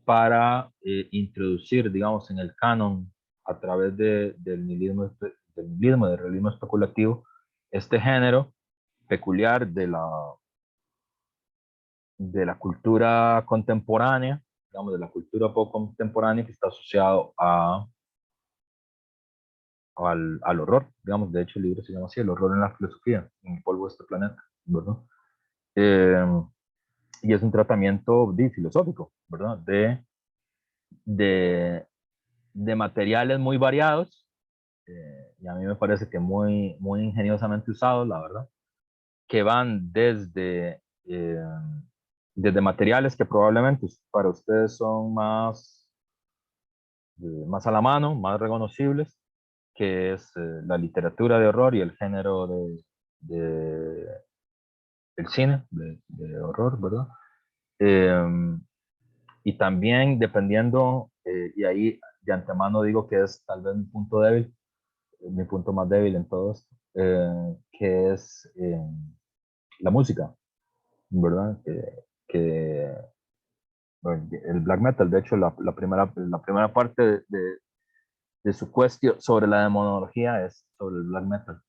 para introducir, digamos, en el canon a través del nihilismo, del realismo especulativo, este género peculiar de la cultura contemporánea, digamos, de la cultura poco contemporánea que está asociado al horror, digamos, de hecho el libro se llama así, El horror en la filosofía, en el polvo de este planeta, ¿verdad? Eh, y es un tratamiento filosófico, ¿verdad? De, de materiales muy variados, y a mí me parece que muy ingeniosamente usados, la verdad, que van desde materiales que probablemente para ustedes son más a la mano, más reconocibles, que es la literatura de horror y el género de el cine de horror, ¿verdad? Eh, y también dependiendo, y ahí de antemano digo que es tal vez mi punto débil, mi punto más débil en todo esto, que es la música, ¿verdad? Bueno, el black metal, de hecho, la primera parte de su cuestión sobre la demonología es sobre el black metal,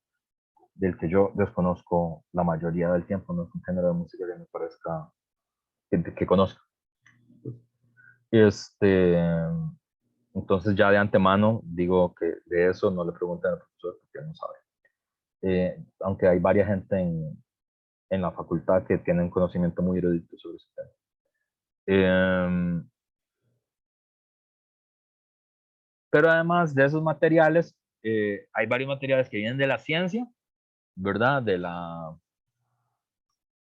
del que yo desconozco la mayoría del tiempo, no es un género de música que me parezca que conozca. Este, entonces ya de antemano digo que de eso no le pregunten al profesor porque él no sabe. Aunque hay varias gente en la facultad que tienen conocimiento muy erudito sobre ese tema. Pero además de esos materiales, hay varios materiales que vienen de la ciencia, ¿verdad? De la,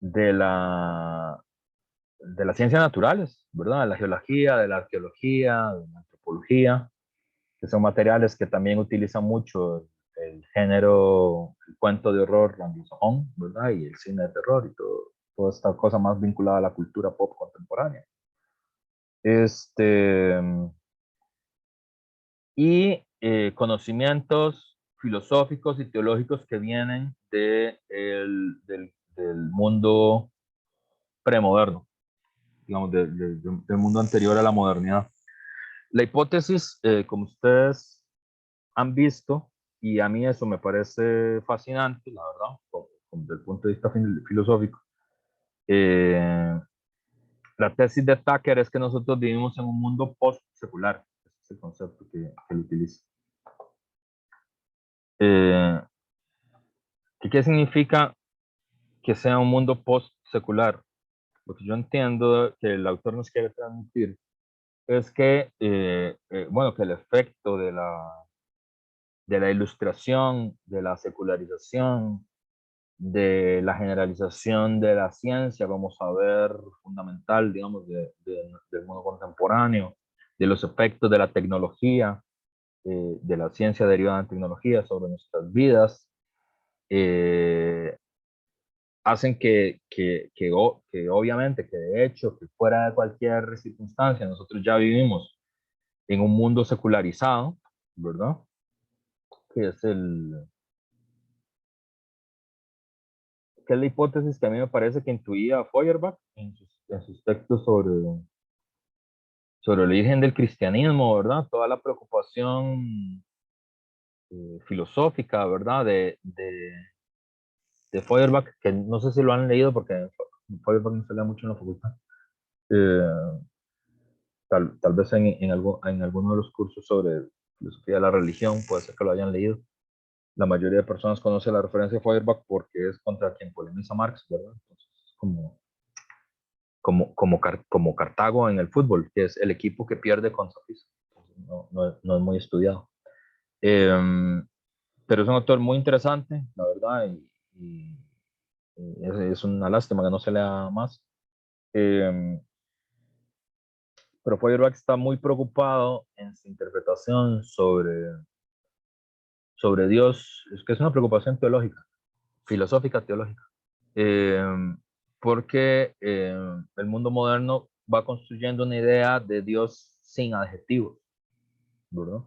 de las ciencias naturales, ¿verdad? De la geología, de la arqueología, de la antropología, que son materiales que también utilizan mucho el género, el cuento de horror anglosajón, ¿verdad? Y el cine de terror y toda esta cosa más vinculada a la cultura pop contemporánea. Y conocimientos filosóficos y teológicos que vienen del mundo premoderno, digamos, del mundo anterior a la modernidad. La hipótesis, como ustedes han visto, y a mí eso me parece fascinante, la verdad, desde el punto de vista filosófico, la tesis de Tucker es que nosotros vivimos en un mundo post-secular. Ese es el concepto que él utiliza. ¿Qué significa que sea un mundo post-secular? Lo que yo entiendo que el autor nos quiere transmitir es que, bueno, que el efecto de la ilustración, de la secularización, de la generalización de la ciencia como saber fundamental, digamos, del mundo contemporáneo, de los efectos de la tecnología, de la ciencia derivada en tecnología sobre nuestras vidas, hacen que obviamente, que de hecho, que fuera de cualquier circunstancia, nosotros ya vivimos en un mundo secularizado, ¿verdad? Que es la hipótesis que a mí me parece que intuía Feuerbach en sus textos sobre el origen del cristianismo, ¿verdad? Toda la preocupación filosófica, ¿verdad? De Feuerbach, que no sé si lo han leído porque Feuerbach no se lee mucho en la facultad. Tal vez en alguno de los cursos sobre filosofía de la religión, puede ser que lo hayan leído. La mayoría de personas conoce la referencia de Feuerbach porque es contra quien polemiza Marx, ¿verdad? Entonces, como Cartago en el fútbol, que es el equipo que pierde con Saprissa. No es muy estudiado. Pero es un autor muy interesante, la verdad, y es una lástima que no se lea más. Pero Feuerbach está muy preocupado en su interpretación sobre Dios, es que es una preocupación teológica, filosófica teológica, porque el mundo moderno va construyendo una idea de Dios sin adjetivos, ¿verdad?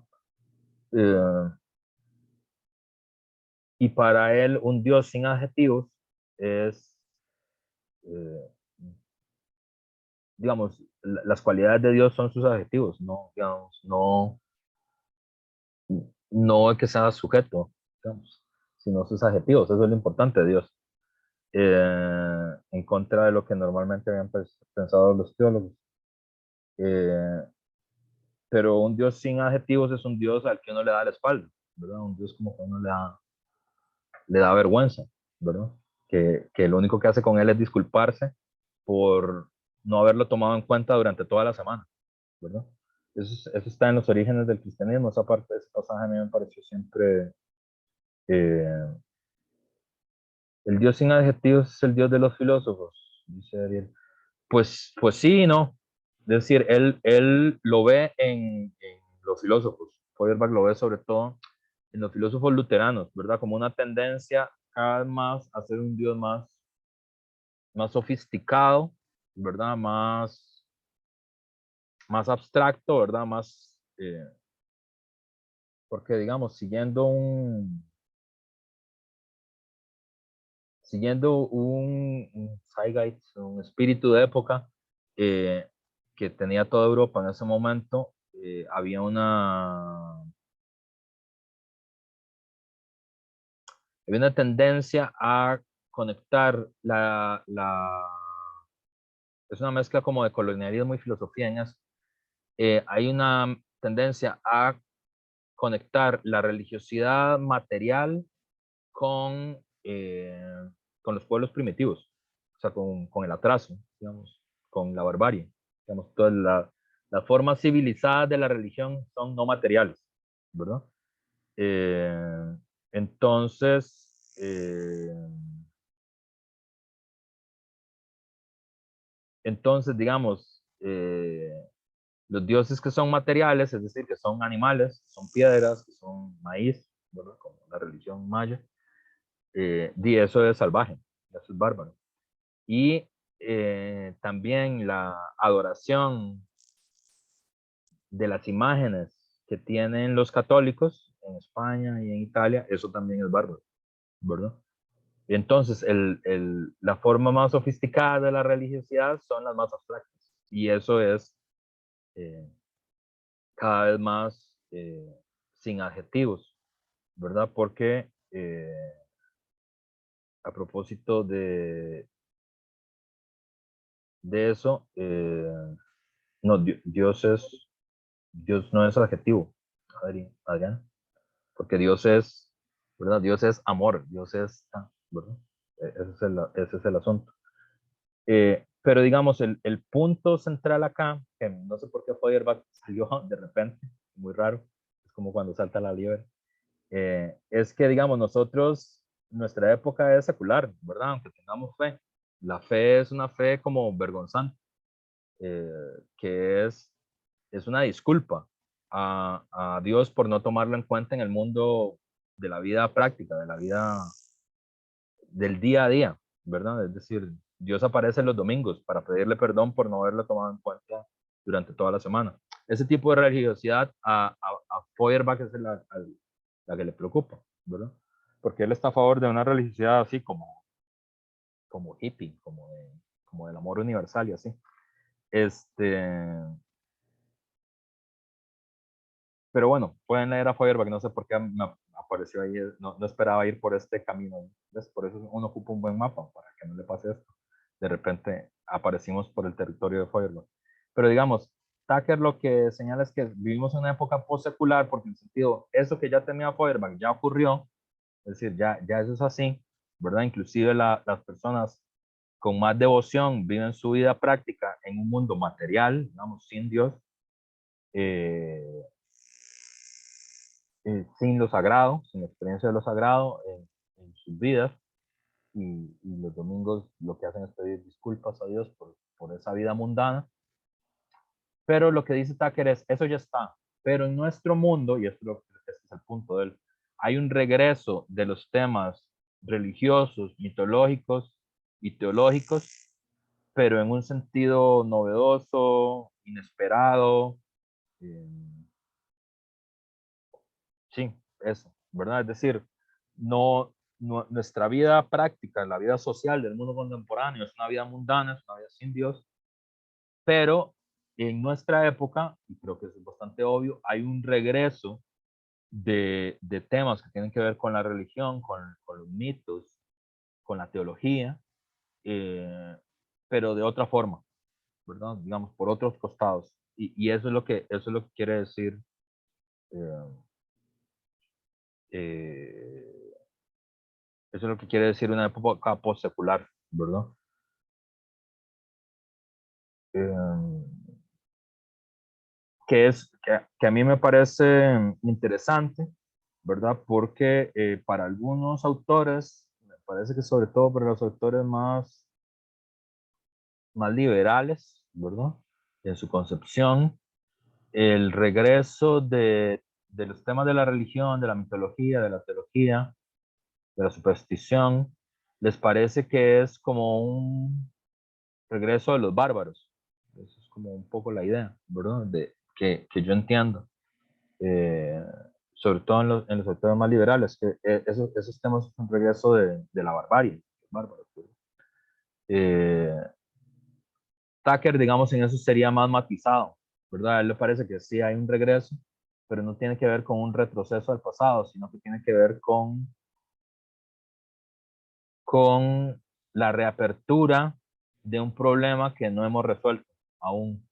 Y para él un Dios sin adjetivos es, eh, digamos, las cualidades de Dios son sus adjetivos, no, digamos, no es que sea sujeto, digamos, sino sus adjetivos, eso es lo importante de Dios. En contra de lo que normalmente habían pensado los teólogos. Pero un Dios sin adjetivos es un Dios al que uno le da la espalda, ¿verdad? Un Dios como que uno le da vergüenza, ¿verdad? Que lo único que hace con él es disculparse por no haberlo tomado en cuenta durante toda la semana, ¿verdad? Eso está en los orígenes del cristianismo. Esa parte de ese pasaje a mí me pareció siempre el Dios sin adjetivos es el Dios de los filósofos, dice Ariel. Pues sí y no. Es decir, él lo ve en los filósofos. Feuerbach lo ve sobre todo en los filósofos luteranos, ¿verdad? Como una tendencia cada vez más a ser un Dios más sofisticado, ¿verdad? Más abstracto, ¿verdad? Porque digamos, siguiendo un zeitgeist, un espíritu de época que tenía toda Europa en ese momento, había una tendencia a conectar es una mezcla como de colonialismo y filosofía en eso. Hay una tendencia a conectar la religiosidad material con los pueblos primitivos, o sea, con el atraso, digamos, con la barbarie. Digamos, todas las formas civilizadas de la religión son no materiales, ¿verdad? Eh, entonces, digamos, los dioses que son materiales, es decir, que son animales, que son piedras, que son maíz, ¿verdad? Como la religión maya, eso es salvaje, eso es bárbaro. Y también la adoración de las imágenes que tienen los católicos en España y en Italia, eso también es bárbaro, ¿verdad? Y entonces la forma más sofisticada de la religiosidad son las más abstractas. Y eso es cada vez más sin adjetivos, ¿verdad? Porque a propósito de eso, no, Dios no es adjetivo, Adrián, porque Dios es, ¿verdad? Dios es amor, Dios es, ¿verdad? Ese es el asunto. Pero digamos, el punto central acá, que no sé por qué Feuerbach salió de repente, muy raro, es como cuando salta la liebre, es que, digamos, nosotros, nuestra época es secular, ¿verdad? Aunque tengamos fe. La fe es una fe como vergonzante, que es una disculpa a Dios por no tomarlo en cuenta en el mundo de la vida práctica, de la vida del día a día, ¿verdad? Es decir, Dios aparece los domingos para pedirle perdón por no haberlo tomado en cuenta durante toda la semana. Ese tipo de religiosidad a Feuerbach es la que le preocupa, ¿verdad? Porque él está a favor de una religiosidad así como hippie, como del amor universal y así. Pero bueno, pueden leer a Feuerbach, no sé por qué me apareció ahí, no esperaba ir por este camino. ¿Ves? Por eso uno ocupa un buen mapa, para que no le pase esto. De repente aparecimos por el territorio de Feuerbach. Pero digamos, Tucker lo que señala es que vivimos en una época post-secular, porque en sentido, eso que ya tenía Feuerbach ya ocurrió, es decir, ya eso es así, ¿verdad? Inclusive las personas con más devoción viven su vida práctica en un mundo material, digamos, sin Dios, eh, sin lo sagrado, sin la experiencia de lo sagrado en sus vidas, y los domingos lo que hacen es pedir disculpas a Dios por esa vida mundana. Pero lo que dice Tucker es, eso ya está, pero en nuestro mundo, y este es el punto de él, hay un regreso de los temas religiosos, mitológicos y teológicos, pero en un sentido novedoso, inesperado. eh, sí, eso, ¿verdad? Es decir, nuestra vida práctica, la vida social del mundo contemporáneo es una vida mundana, es una vida sin Dios, pero en nuestra época, y creo que es bastante obvio, hay un regreso de temas que tienen que ver con la religión, con los mitos, con la teología, eh, pero de otra forma, ¿verdad? Digamos, por otros costados. Y eso es lo que quiere decir eh, eh, eso es lo que quiere decir una época post-secular, ¿verdad? Eh, que a mí me parece interesante, ¿verdad? Porque para algunos autores, me parece que sobre todo para los autores más liberales, ¿verdad? En su concepción, el regreso de los temas de la religión, de la mitología, de la teología, de la superstición, les parece que es como un regreso de los bárbaros. Eso es como un poco la idea, ¿verdad? Que yo entiendo. Eh, Sobre todo en los sectores más liberales, que esos temas son un regreso de la barbarie. Bárbaros, Tucker, digamos, en eso sería más matizado, ¿verdad? A él le parece que sí hay un regreso, pero no tiene que ver con un retroceso al pasado, sino que tiene que ver con la reapertura de un problema que no hemos resuelto aún.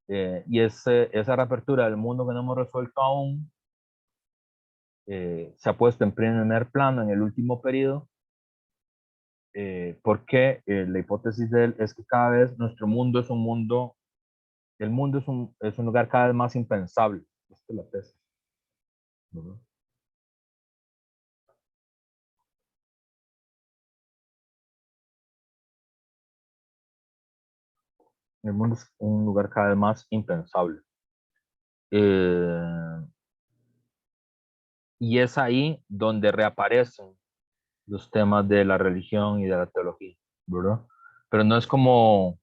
Y esa reapertura del mundo que no hemos resuelto aún se ha puesto en primer plano en el último periodo, porque la hipótesis de él es que cada vez nuestro mundo es un mundo, el mundo es un lugar cada vez más impensable. Esta es la tesis, ¿verdad? El mundo es un lugar cada vez más impensable. Y es ahí donde reaparecen los temas de la religión y de la teología, ¿verdad? Pero no es como,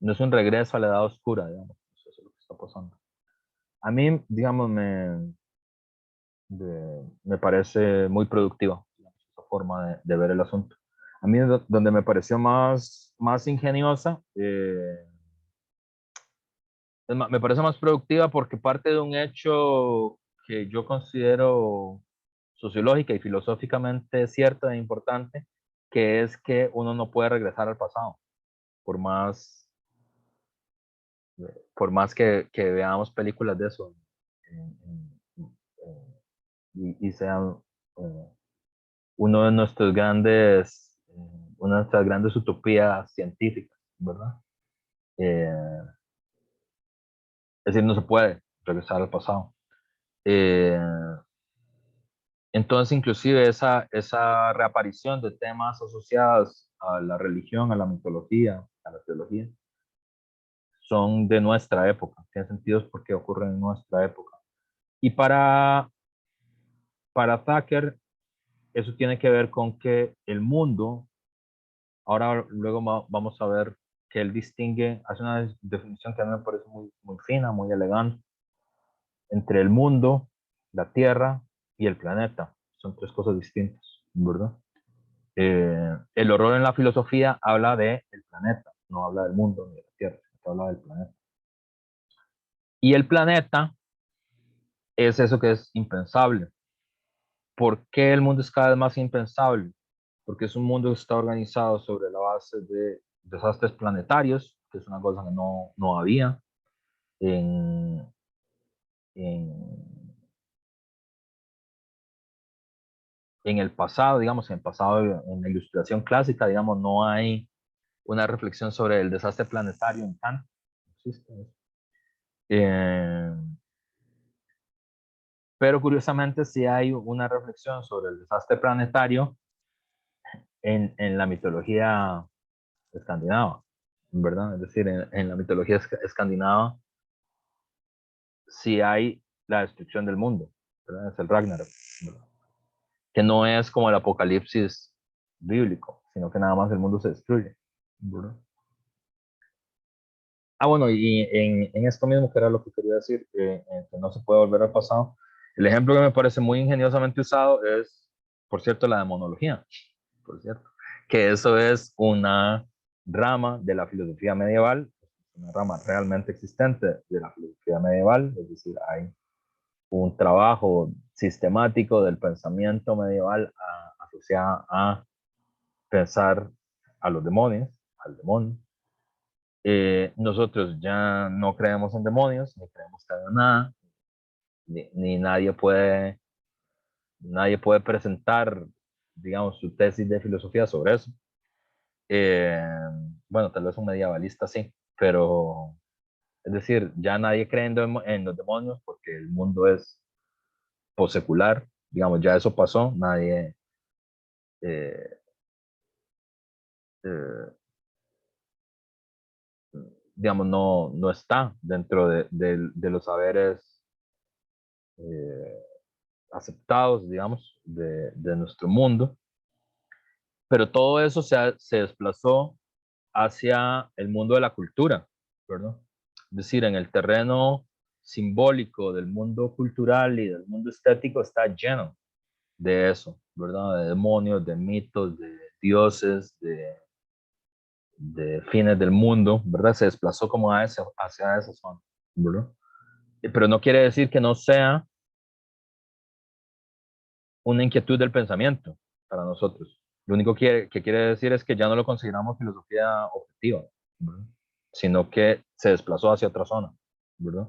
no es un regreso a la edad oscura, digamos, eso es lo que está pasando. a mí, digamos, me parece muy productiva esa forma de ver el asunto. A mí donde me pareció más ingeniosa, me parece más productiva porque parte de un hecho que yo considero sociológica y filosóficamente cierto e importante, que es que uno no puede regresar al pasado, por más, que veamos películas de eso y sean uno de nuestros una de nuestras grandes utopías científicas, ¿verdad? Es decir, no se puede regresar al pasado. Entonces, inclusive esa reaparición de temas asociados a la religión, a la mitología, a la teología, son de nuestra época, tienen sentido porque ocurren en nuestra época. Y para Thacker, eso tiene que ver con que el mundo, ahora luego vamos a ver que él distingue, hace una definición que a mí me parece muy fina, muy elegante, entre el mundo, la Tierra y el planeta. Son tres cosas distintas, ¿verdad? El horror en la filosofía habla del planeta, no habla del mundo ni de la Tierra, habla del planeta. Y el planeta es eso que es impensable. ¿Por qué el mundo es cada vez más impensable? Porque es un mundo que está organizado sobre la base de desastres planetarios, que es una cosa que no había en, en, en el pasado, digamos, en el pasado, en la ilustración clásica, digamos, no hay una reflexión sobre el desastre planetario en Kant. No existe eso. Pero curiosamente sí hay una reflexión sobre el desastre planetario en la mitología escandinava, ¿verdad? Es decir, en la mitología escandinava sí hay la destrucción del mundo, ¿verdad? Es el Ragnarok, ¿verdad? Que no es como el apocalipsis bíblico, sino que nada más el mundo se destruye, ¿verdad? Bueno, y en esto mismo que era lo que quería decir, que no se puede volver al pasado, el ejemplo que me parece muy ingeniosamente usado es, por cierto, la demonología, por cierto, que eso es una rama de la filosofía medieval, una rama realmente existente de la filosofía medieval, es decir, hay un trabajo sistemático del pensamiento medieval asociado a pensar a los demonios, al demonio. Nosotros ya no creemos en demonios, ni creemos que haya nada, ni nadie puede presentar, digamos, su tesis de filosofía sobre eso. Bueno, tal vez un medievalista sí, pero es decir, ya nadie cree en los demonios porque el mundo es posecular, digamos, ya eso pasó, nadie, eh, eh, digamos, no está dentro de los saberes eh, aceptados, digamos, de nuestro mundo, pero todo eso se desplazó hacia el mundo de la cultura, ¿verdad? Es decir, en el terreno simbólico del mundo cultural y del mundo estético está lleno de eso, ¿verdad? De demonios, de mitos, de dioses, de fines del mundo, ¿verdad? Se desplazó como hacia esa zona, ¿verdad? Pero no quiere decir que no sea una inquietud del pensamiento para nosotros. Lo único que quiere decir es que ya no lo consideramos filosofía objetiva, ¿verdad? Sino que se desplazó hacia otra zona, ¿verdad?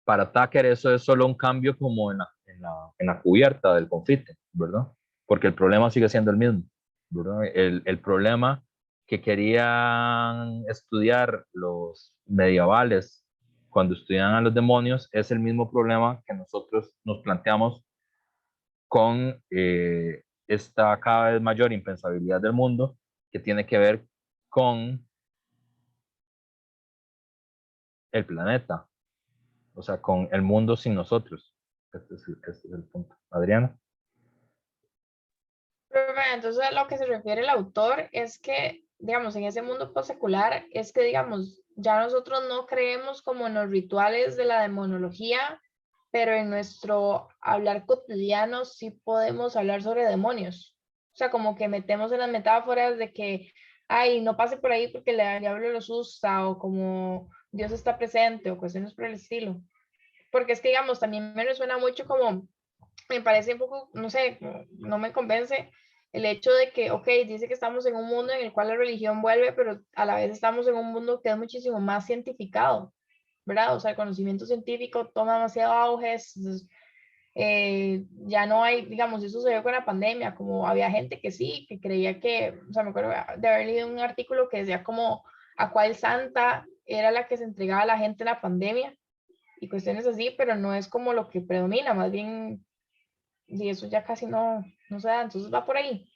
Para Tucker eso es solo un cambio como en la cubierta del confite, ¿verdad? Porque el problema sigue siendo el mismo, ¿verdad? El problema que querían estudiar los medievales cuando estudian a los demonios es el mismo problema que nosotros nos planteamos con esta cada vez mayor impensabilidad del mundo, que tiene que ver con el planeta, o sea, con el mundo sin nosotros. Este es el punto. Adriana. Entonces, a lo que se refiere el autor es que, digamos, en ese mundo postsecular, es que, digamos, ya nosotros no creemos como en los rituales de la demonología, pero en nuestro hablar cotidiano sí podemos hablar sobre demonios. O sea, como que metemos en las metáforas de que, ay, no pase por ahí porque el diablo lo asusta, o como Dios está presente, o cuestiones por el estilo. Porque es que, digamos, también me resuena mucho como, me parece un poco, no sé, no me convence el hecho de que, ok, dice que estamos en un mundo en el cual la religión vuelve, pero a la vez estamos en un mundo que es muchísimo más cientificado, ¿verdad? O sea, el conocimiento científico toma demasiado auge, ya no hay, digamos, eso se vio con la pandemia, como había gente que sí, que creía que, o sea, me acuerdo de haber leído un artículo que decía como a cuál santa era la que se entregaba a la gente en la pandemia y cuestiones así, pero no es como lo que predomina, más bien, y eso ya casi no se da, entonces va por ahí.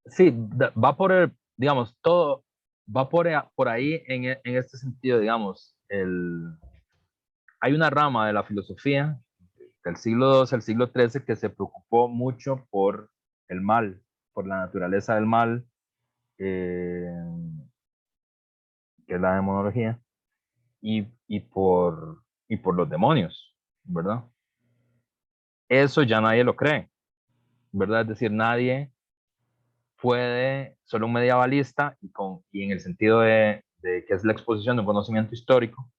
Sí, va por el, digamos, todo va por ahí en este sentido, digamos, hay una rama de la filosofía del siglo II al siglo XIII que se preocupó mucho por el mal, por la naturaleza del mal, eh, que es la demonología, y por los demonios, ¿verdad? Eso ya nadie lo cree, ¿verdad? Es decir, nadie puede, solo un medievalista, y en el sentido de que es la exposición de un conocimiento histórico,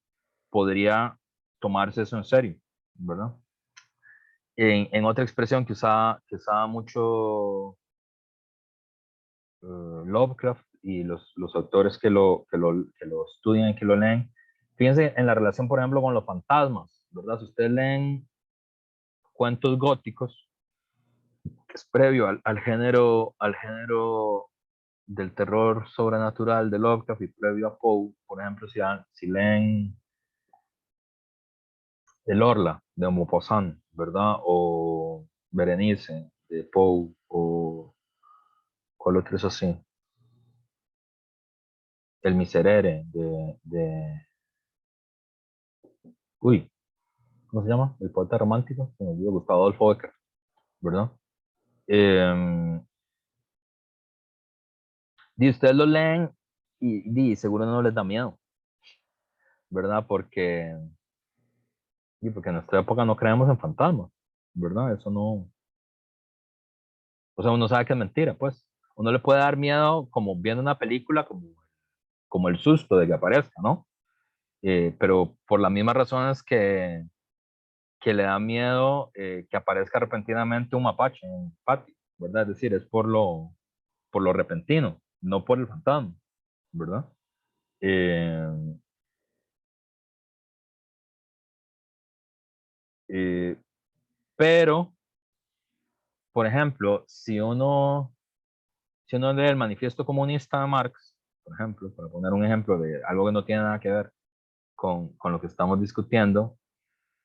podría tomarse eso en serio, ¿verdad? En otra expresión que usaba mucho Lovecraft y los autores que lo estudian y que lo leen, fíjense en la relación, por ejemplo, con los fantasmas, ¿verdad? Si ustedes leen cuentos góticos, que es previo al género del terror sobrenatural de Lovecraft y previo a Poe, por ejemplo, si leen El Orla de Maupassant, ¿verdad? O Berenice de Poe, o ¿cuál otro es así? El Miserere uy, ¿cómo se llama? El poeta romántico, se me olvidó, Gustavo Adolfo Bécquer, ¿verdad? Y ustedes lo leen y seguro no les da miedo, ¿verdad? Porque en nuestra época no creemos en fantasmas, ¿verdad? Eso no, o sea, uno sabe que es mentira, pues. Uno le puede dar miedo como viendo una película, como el susto de que aparezca, ¿no? Pero por las mismas razones que le da miedo que aparezca repentinamente un mapache en un patio, ¿verdad? Es decir, es por lo repentino, no por el fantasma, ¿verdad? Eh, eh, pero, por ejemplo, si uno lee el manifiesto comunista de Marx, por ejemplo, para poner un ejemplo de algo que no tiene nada que ver con lo que estamos discutiendo,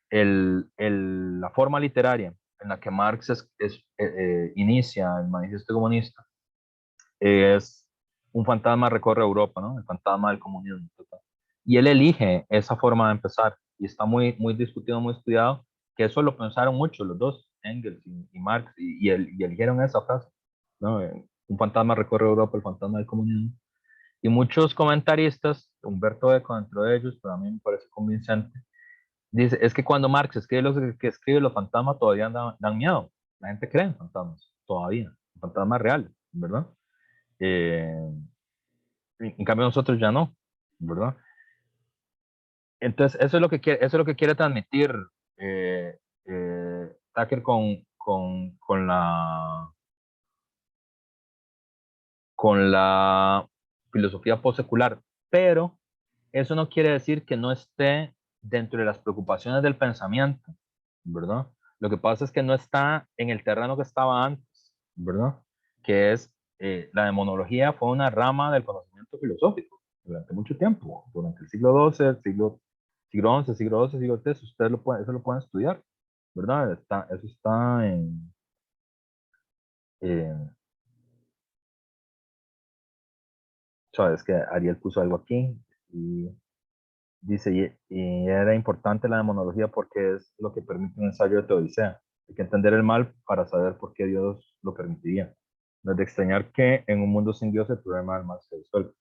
la forma literaria en la que Marx inicia el manifiesto comunista es un fantasma recorre Europa, ¿no? El fantasma del comunismo. Total. Y él elige esa forma de empezar y está muy, muy discutido, muy estudiado, que eso lo pensaron mucho los dos, Engels y Marx, y eligieron esa frase, ¿no? Un fantasma recorre Europa, el fantasma del comunismo. Y muchos comentaristas, Humberto Eco dentro de ellos, pero a mí me parece convincente, dice, es que cuando Marx escribe lo que escribe, los fantasmas todavía dan miedo. La gente cree en fantasmas, todavía, fantasmas reales, ¿verdad? Eh, en cambio nosotros ya no, ¿verdad? Entonces, eso es lo que quiere transmitir Tucker con la filosofía postsecular, pero eso no quiere decir que no esté dentro de las preocupaciones del pensamiento, ¿verdad? Lo que pasa es que no está en el terreno que estaba antes, ¿verdad? Que es, la demonología fue una rama del conocimiento filosófico durante mucho tiempo, durante el siglo XII, siglo XI, siglo XII, siglo XIII, ustedes eso lo pueden estudiar, ¿verdad? Eso está en sabes que Ariel puso algo aquí y dice, y era importante la demonología porque es lo que permite un ensayo de Teodicea. Hay que entender el mal para saber por qué Dios lo permitiría. No es de extrañar que en un mundo sin Dios el problema del mal se resuelve.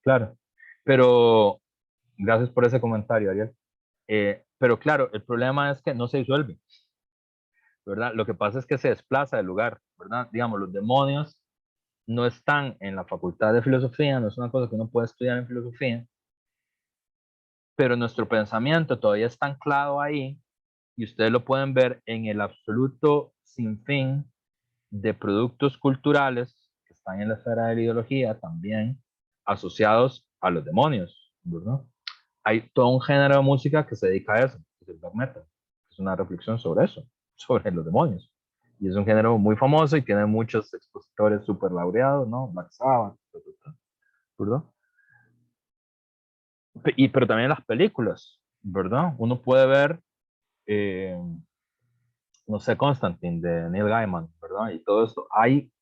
Claro, Pero, gracias por ese comentario, Ariel. Pero claro, el problema es que no se disuelve, ¿verdad? Lo que pasa es que se desplaza del lugar, ¿verdad? Digamos, los demonios no están en la facultad de filosofía, no es una cosa que uno puede estudiar en filosofía, pero nuestro pensamiento todavía está anclado ahí y ustedes lo pueden ver en el absoluto sinfín de productos culturales que están en la esfera de la ideología también asociados a los demonios, ¿verdad? Hay todo un género de música que se dedica a eso, que es el black metal. Es una reflexión sobre eso, sobre los demonios. Y es un género muy famoso y tiene muchos expositores súper laureados, ¿no? Black Sabbath, ¿verdad? Pero también las películas, ¿verdad? Uno puede ver, eh, no sé, Constantine de Neil Gaiman, ¿verdad? Y todo esto. Hay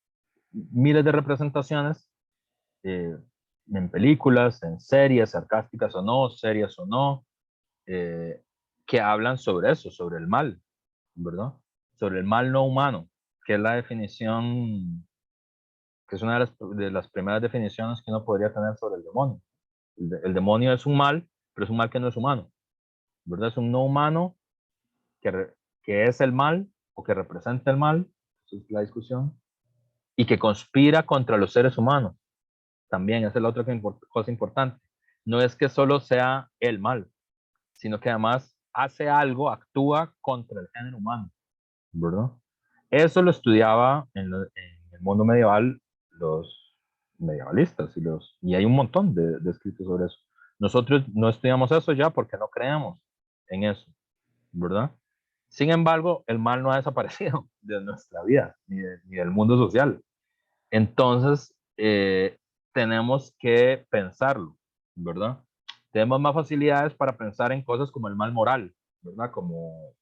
miles de representaciones eh, en películas, en series, sarcásticas o no, serias o no, eh, que hablan sobre eso, sobre el mal, ¿verdad? Sobre el mal no humano, que es la definición, que es una de las primeras definiciones que uno podría tener sobre el demonio. El demonio es un mal, pero es un mal que no es humano, ¿verdad? Es un no humano que es el mal o que representa el mal, esa es la discusión, y que conspira contra los seres humanos. También, esa es la otra cosa importante. No es que solo sea el mal, sino que además hace algo, actúa contra el género humano, ¿verdad? Eso lo estudiaba en el mundo medieval los medievalistas y hay un montón de escritos sobre eso. Nosotros no estudiamos eso ya porque no creemos en eso, ¿verdad? Sin embargo, el mal no ha desaparecido de nuestra vida ni del mundo social. Entonces, tenemos que pensarlo, ¿verdad? Tenemos más facilidades para pensar en cosas como el mal moral, ¿verdad? O,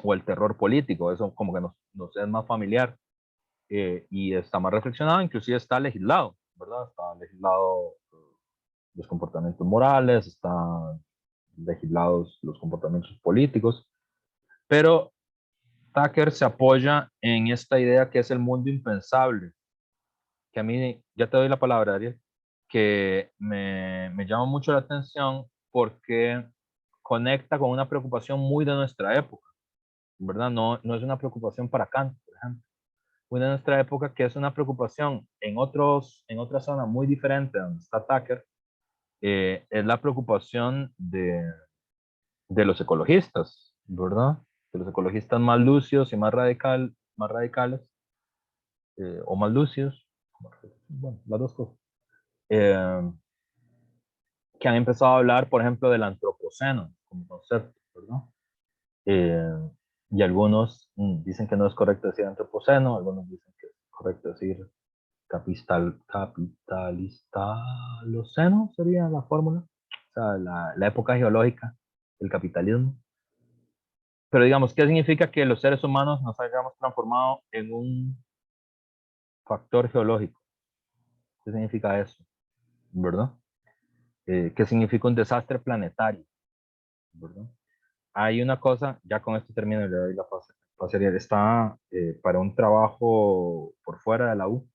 o el terror político, eso como que nos es más familiar y está más reflexionado, inclusive está legislado, ¿verdad? Está legislado los comportamientos morales, están legislados los comportamientos políticos, pero Tucker se apoya en esta idea que es el mundo impensable, que a mí, ya te doy la palabra, Ariel, que me llama mucho la atención porque conecta con una preocupación muy de nuestra época, ¿verdad? No es una preocupación para Kant, por ejemplo, muy de nuestra época, que es una preocupación en otra zona muy diferente donde está Tucker, es la preocupación de los ecologistas, ¿verdad? De los ecologistas más lucios y más radicales, o más lucios, bueno, las dos cosas, eh, que han empezado a hablar, por ejemplo, del antropoceno como concepto, ¿verdad? Eh, y algunos dicen que no es correcto decir antropoceno, algunos dicen que es correcto decir capitalistoceno, sería la fórmula, o sea, la época geológica del capitalismo. Pero digamos, ¿qué significa que los seres humanos nos hayamos transformado en un factor geológico? ¿Qué significa eso? ¿Verdad? ¿Qué significa un desastre planetario? ¿Verdad? Hay una cosa, ya con esto termino y le doy la pasaría, está para un trabajo por fuera de la U,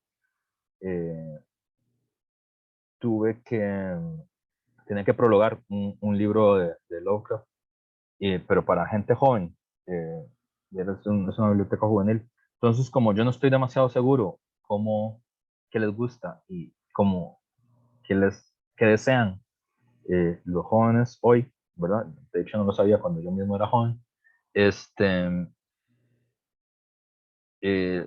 eh, tuve que, tenía que prologar un libro de Lovecraft, pero para gente joven, eh, y es una biblioteca juvenil. Entonces, como yo no estoy demasiado seguro cómo, qué les gusta y cómo, qué desean los jóvenes hoy, ¿verdad? De hecho, no lo sabía cuando yo mismo era joven. Este, eh,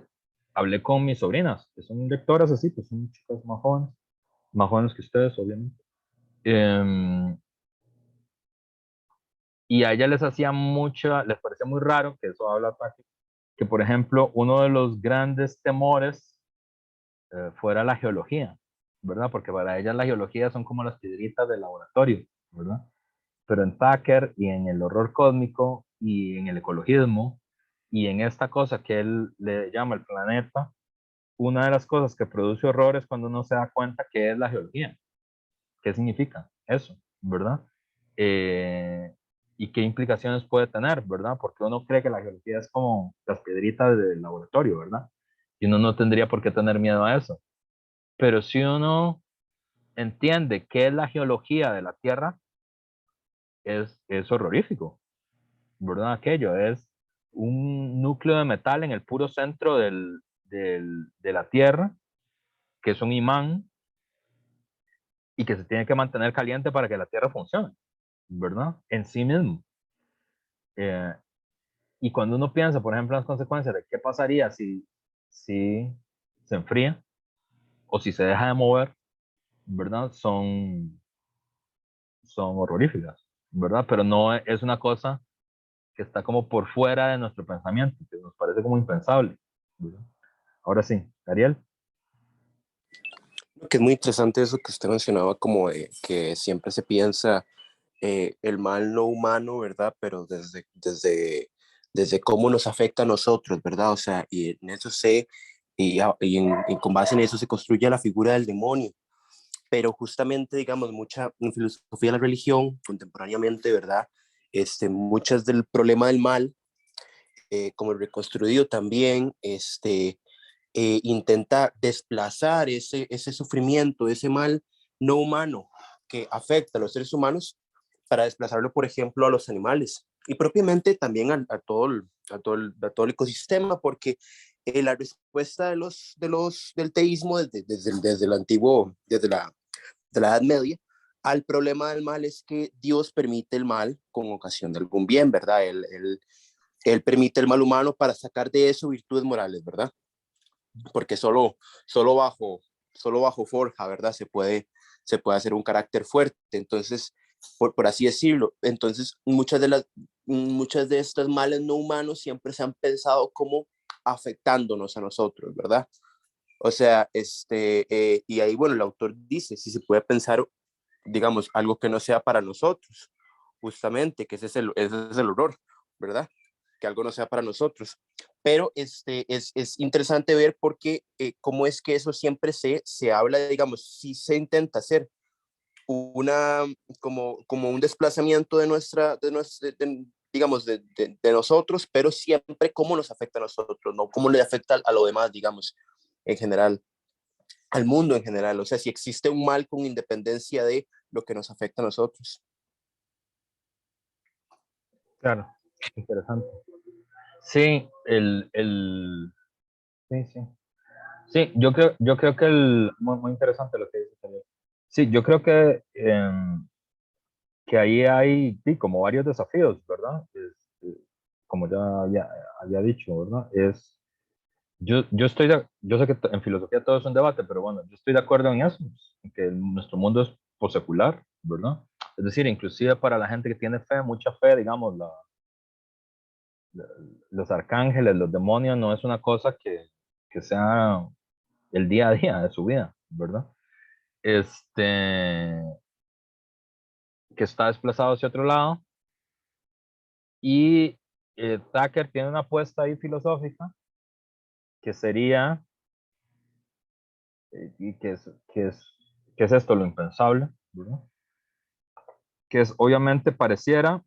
hablé con mis sobrinas, que son lectoras así, pues son chicas más jóvenes que ustedes, obviamente. Y a ellas les parecía muy raro, que eso habla Patti, que por ejemplo, uno de los grandes temores fuera la geología, ¿verdad? Porque para ellas la geología son como las piedritas del laboratorio, ¿verdad? Pero en Tucker y en el horror cósmico y en el ecologismo y en esta cosa que él le llama el planeta, una de las cosas que produce horror es cuando uno se da cuenta que es la geología. ¿Qué significa eso? ¿Verdad? Y qué implicaciones puede tener, ¿verdad? Porque uno cree que la geología es como las piedritas del laboratorio, ¿verdad? Y uno no tendría por qué tener miedo a eso. Pero si uno entiende qué es la geología de la Tierra, es horrorífico, ¿verdad? Aquello es un núcleo de metal en el puro centro de la Tierra, que es un imán y que se tiene que mantener caliente para que la Tierra funcione, ¿verdad? En sí mismo. Eh, y cuando uno piensa, por ejemplo, en las consecuencias de qué pasaría si se enfría o si se deja de mover, ¿verdad? Son horroríficas, ¿verdad? Pero no es una cosa que está como por fuera de nuestro pensamiento, que nos parece como impensable, ¿verdad? Ahora sí, Ariel. Que es muy interesante eso que usted mencionaba, como de que siempre se piensa el mal no humano, ¿verdad? Pero desde cómo nos afecta a nosotros, ¿verdad? O sea, y en eso y con base en eso se construye la figura del demonio. Pero justamente, digamos, mucha en filosofía de la religión, contemporáneamente, ¿verdad? Muchas del problema del mal, como el reconstruido también, intenta desplazar ese sufrimiento, ese mal no humano que afecta a los seres humanos para desplazarlo, por ejemplo, a los animales y propiamente también a todo el ecosistema, porque la respuesta del teísmo desde el antiguo, de la Edad Media, al problema del mal es que Dios permite el mal con ocasión de algún bien, ¿verdad? Él permite el mal humano para sacar de eso virtudes morales, ¿verdad? Porque solo bajo, solo bajo forja, ¿verdad? Se puede hacer un carácter fuerte. Entonces, por así decirlo, entonces muchas de estas males no humanos siempre se han pensado como afectándonos a nosotros, ¿verdad? O sea, y ahí, bueno, el autor dice, si se puede pensar, digamos, algo que no sea para nosotros, justamente, que ese es el horror, ¿verdad? Que algo no sea para nosotros. Pero es interesante ver porque cómo es que eso siempre se habla, digamos, si se intenta hacer una, como un desplazamiento digamos, de nosotros, pero siempre cómo nos afecta a nosotros, no cómo le afecta a lo demás, digamos, en general, al mundo en general. O sea, si existe un mal con independencia de lo que nos afecta a nosotros. Claro, interesante. Sí, sí, sí. Sí, yo creo que muy interesante lo que dice Ariel. Sí, yo creo que ahí hay sí, como varios desafíos, ¿verdad? Como ya había dicho, ¿verdad? Yo sé que en filosofía todo es un debate, pero bueno, yo estoy de acuerdo en eso, en que nuestro mundo es posecular, ¿verdad? Es decir, inclusive para la gente que tiene fe, mucha fe, digamos, la- los arcángeles, los demonios, no es una cosa que sea el día a día de su vida, ¿verdad? Este, que está desplazado hacia otro lado. Y Tucker tiene una apuesta ahí filosófica que sería, y que es esto, lo impensable, ¿verdad? Que es, obviamente, pareciera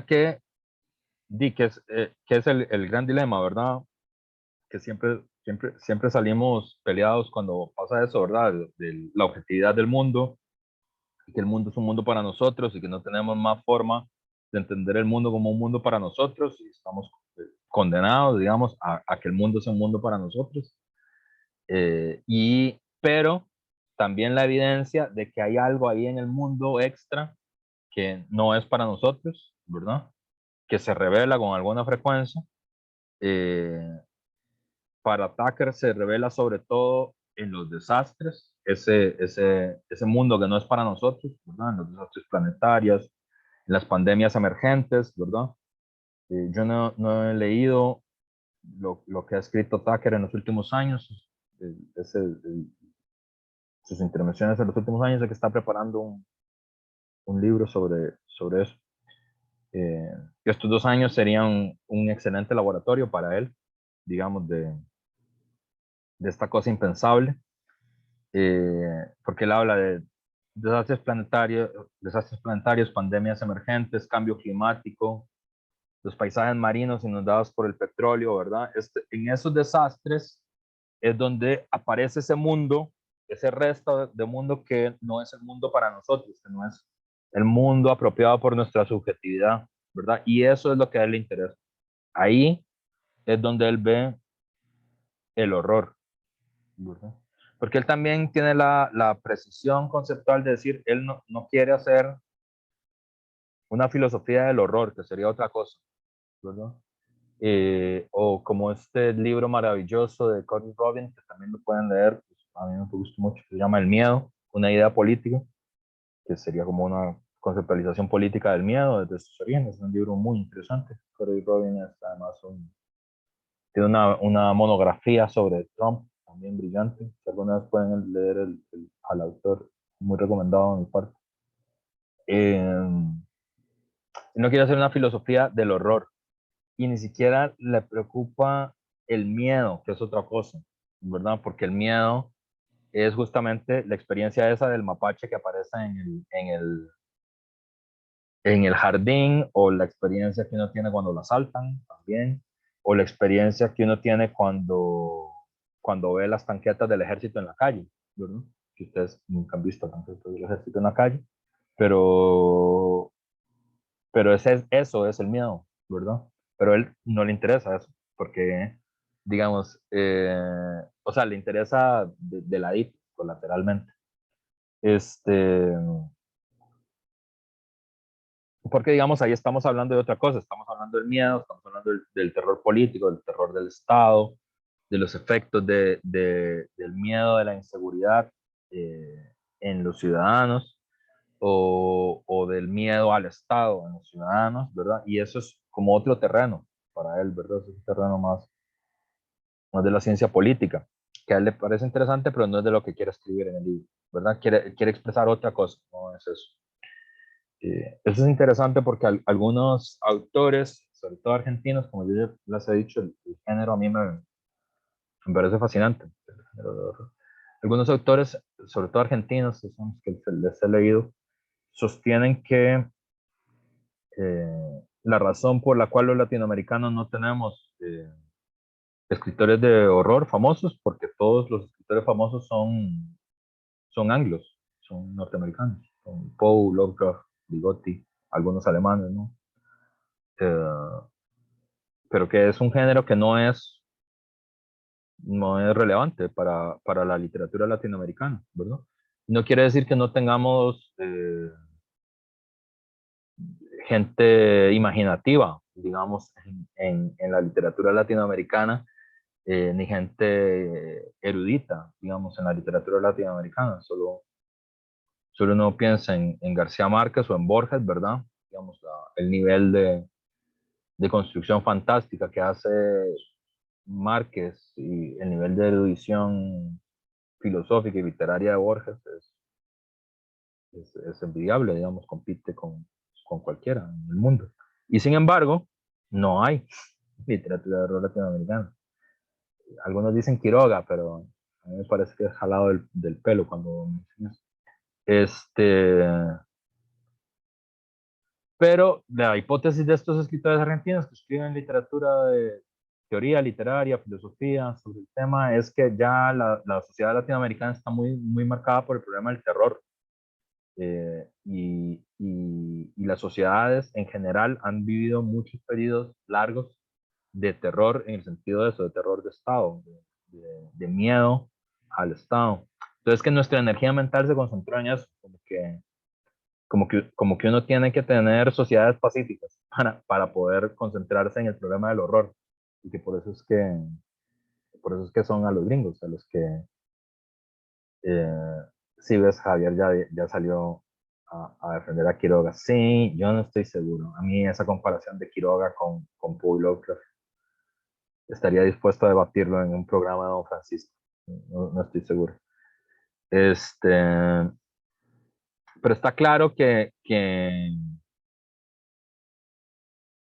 que es el gran dilema, ¿verdad? Que siempre salimos peleados cuando pasa eso, ¿verdad? De la objetividad del mundo, y que el mundo es un mundo para nosotros y que no tenemos más forma de entender el mundo como un mundo para nosotros y estamos condenados, digamos, a que el mundo sea un mundo para nosotros. Pero también la evidencia de que hay algo ahí en el mundo extra que no es para nosotros, ¿verdad? Que se revela con alguna frecuencia. Eh, para Tucker se revela sobre todo en los desastres, ese mundo que no es para nosotros, ¿verdad? En los desastres planetarios, en las pandemias emergentes, ¿verdad? Yo no he leído lo que ha escrito Tucker en los últimos años, sus intervenciones en los últimos años, de que está preparando un libro sobre eso. Estos 2 años serían un excelente laboratorio para él, digamos, de esta cosa impensable, porque él habla de desastres planetarios, pandemias emergentes, cambio climático, los paisajes marinos inundados por el petróleo, ¿verdad? En esos desastres es donde aparece ese mundo, ese resto de mundo que no es el mundo para nosotros, que no es el mundo apropiado por nuestra subjetividad, ¿verdad? Y eso es lo que a él le interesa. Ahí es donde él ve el horror, ¿verdad? Porque él también tiene la precisión conceptual de decir, él no quiere hacer una filosofía del horror, que sería otra cosa, ¿verdad? O como este libro maravilloso de Cory Robin, que también lo pueden leer, pues a mí me gusta mucho, que se llama El miedo, una idea política, que sería como una conceptualización política del miedo desde sus orígenes. Es un libro muy interesante. Cory Robin es además tiene una monografía sobre Trump, también brillante. Si alguna vez pueden leer al autor, muy recomendado en mi parte. No quiere hacer una filosofía del horror, y ni siquiera le preocupa el miedo, que es otra cosa, ¿verdad? Porque el miedo es justamente la experiencia esa del mapache que aparece en el jardín, o la experiencia que uno tiene cuando lo asaltan también, o la experiencia que uno tiene cuando ve las tanquetas del ejército en la calle, ¿verdad? Que ustedes nunca han visto tanquetas del ejército en la calle, pero, pero eso es el miedo, ¿verdad? Pero a él no le interesa eso, porque, digamos, o sea, le interesa de ladito, colateralmente. Porque, digamos, ahí estamos hablando de otra cosa, estamos hablando del miedo, estamos hablando del terror político, del terror del Estado, de los efectos del miedo, de la inseguridad en los ciudadanos, o del miedo al Estado en los ciudadanos, ¿verdad? Y eso es como otro terreno para él, ¿verdad? Es un terreno más de la ciencia política, que a él le parece interesante, pero no es de lo que quiere escribir en el libro, ¿verdad? Quiere expresar otra cosa, no es eso. Eso es interesante porque algunos autores, sobre todo argentinos, como yo ya les he dicho, el género a mí me parece fascinante. Algunos autores, sobre todo argentinos, que son los que les he leído, sostienen que la razón por la cual los latinoamericanos no tenemos escritores de horror famosos, porque todos los escritores famosos son anglos, son norteamericanos, son Poe, Lovecraft, Ligotti, algunos alemanes, ¿no? Pero que es un género que no es relevante para la literatura latinoamericana, ¿verdad? No quiere decir que no tengamos gente imaginativa, digamos, en la literatura latinoamericana, ni gente erudita, digamos, en la literatura latinoamericana. Solo uno piensa en García Márquez o en Borges, ¿verdad? Digamos, el nivel de construcción fantástica que hace Márquez y el nivel de erudición filosófica y literaria de Borges es envidiable, digamos, compite con cualquiera en el mundo. Y sin embargo, no hay literatura de horror latinoamericana. Algunos dicen Quiroga, pero a mí me parece que es jalado del pelo cuando mencionas. Pero la hipótesis de estos escritores argentinos que escriben literatura de teoría literaria, filosofía sobre el tema, es que ya la sociedad latinoamericana está muy, muy marcada por el problema del terror. Y las sociedades en general han vivido muchos periodos largos de terror, en el sentido de eso, de terror de Estado, de miedo al Estado. Entonces, que nuestra energía mental se concentró en eso, como que uno tiene que tener sociedades pacíficas para poder concentrarse en el problema del horror, y que por eso es que son a los gringos, a los que, si ves, Javier ya salió a defender a Quiroga. Sí, yo no estoy seguro. A mí esa comparación de Quiroga con Poe Lovecraft, estaría dispuesto a debatirlo en un programa de Don Francisco. No estoy seguro. Pero está claro que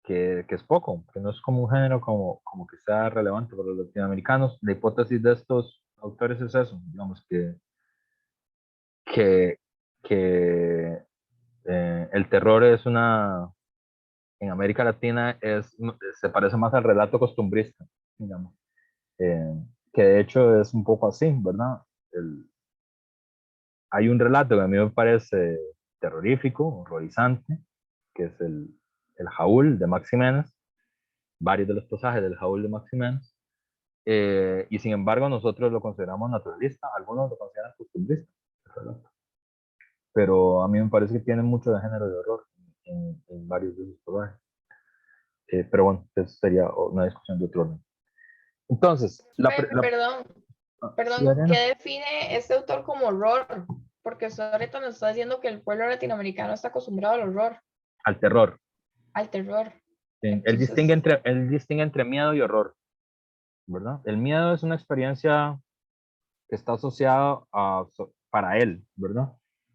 es poco, que no es como un género como que sea relevante para los latinoamericanos. La hipótesis de estos autores es eso, digamos, que el terror es en América Latina se parece más al relato costumbrista, digamos, que de hecho es un poco así, ¿verdad? Hay un relato que a mí me parece terrorífico, horrorizante, que es el Jaúl de Max Jiménez, varios de los pasajes del Jaúl de Max Jiménez, y sin embargo nosotros lo consideramos naturalista, algunos lo consideran costumbrista, el relato. Pero a mí me parece que tiene mucho de género de horror en varios de sus pasajes. Pero bueno, eso sería una discusión de otro orden. Entonces, Perdón, sí, ¿qué Ariana. define este autor como horror? Porque usted ahorita nos está diciendo que el pueblo latinoamericano está acostumbrado al horror, Al terror. al terror. Él Entonces, distingue entre miedo y horror, ¿verdad? El miedo es una experiencia que está asociada para él, ¿verdad?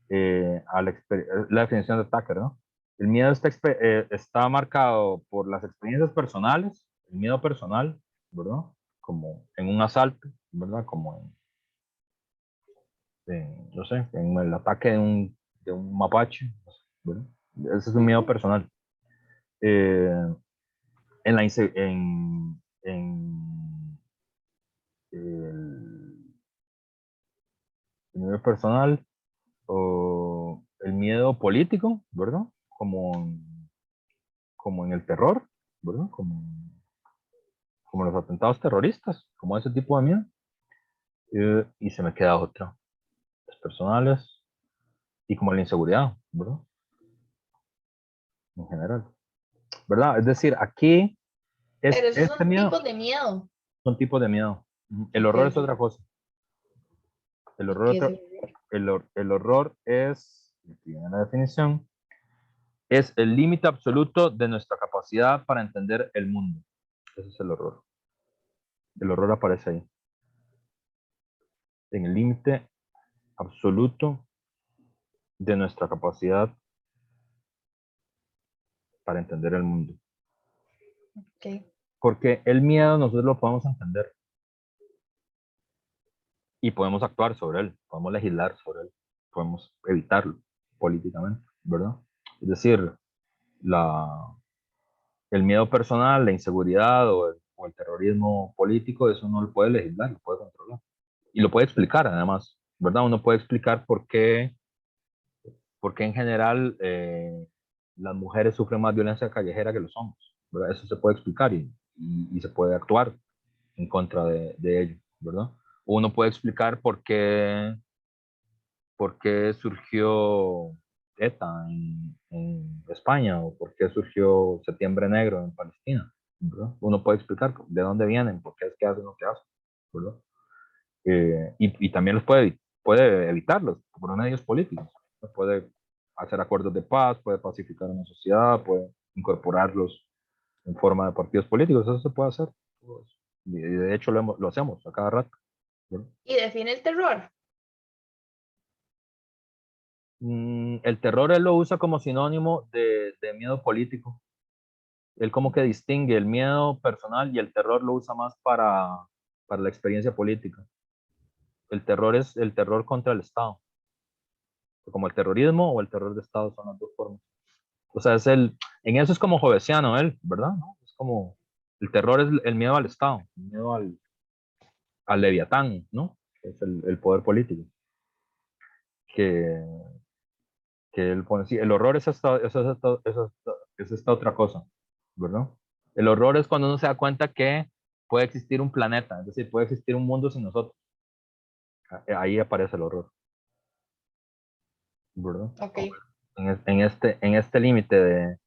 La definición de Tucker, ¿no? El miedo está marcado por las experiencias personales, el miedo personal, ¿verdad? Como en un asalto, ¿verdad? Como no sé, en el ataque de un mapache, ¿verdad? Ese es un miedo personal. Eh, en la inse- en el miedo personal o el miedo político, ¿verdad? Como en el terror, ¿verdad? Como los atentados terroristas, como ese tipo de miedo. Y se me queda otra, los personales y como la inseguridad, ¿verdad? En general, ¿verdad? Es decir, aquí pero esos este son miedo tipos de miedo. son tipos de miedo. Ujú. El Ok, horror es otra cosa. El ¿y qué es horror, el horror? el horror es, aquí viene la definición, es el límite absoluto de nuestra capacidad para entender el mundo. Ese es el horror. El horror aparece ahí. En el límite absoluto de nuestra capacidad para entender el mundo. Ok. Porque el miedo nosotros lo podemos entender y podemos actuar sobre él, podemos legislar sobre él, podemos evitarlo políticamente, ¿verdad? Es decir, el miedo personal, la inseguridad o el terrorismo político, eso no lo puede legislar, lo puede controlar. Y lo puede explicar además, ¿verdad? Uno puede explicar por qué en general las mujeres sufren más violencia callejera que los hombres, ¿verdad? Eso se puede explicar y se puede actuar en contra de ello, ¿verdad? Uno puede explicar por qué surgió ETA en España o por qué surgió Septiembre Negro en Palestina, ¿verdad? Uno puede explicar de dónde vienen, por qué es que hacen lo que hacen, ¿verdad? Y también puede evitarlos por medios políticos. Puede hacer acuerdos de paz, puede pacificar una sociedad, puede incorporarlos en forma de partidos políticos, eso se puede hacer. Y de hecho lo hacemos a cada rato, ¿verdad? ¿Y define el terror? El terror él lo usa como sinónimo de miedo político. Él como que distingue el miedo personal y el terror lo usa más para la experiencia política. El terror es el terror contra el Estado. Como el terrorismo o el terror de Estado son las dos formas. O sea, en eso es como jovesiano él, ¿verdad? ¿No? Es como, el terror es el miedo al Estado, el miedo al leviatán, ¿no? Es el poder político. Que, que él pone, sí, el horror es esta otra cosa, ¿verdad? El horror es cuando uno se da cuenta que puede existir un planeta, es decir, puede existir un mundo sin nosotros. Ahí aparece el horror, ¿verdad? Ok. En este límite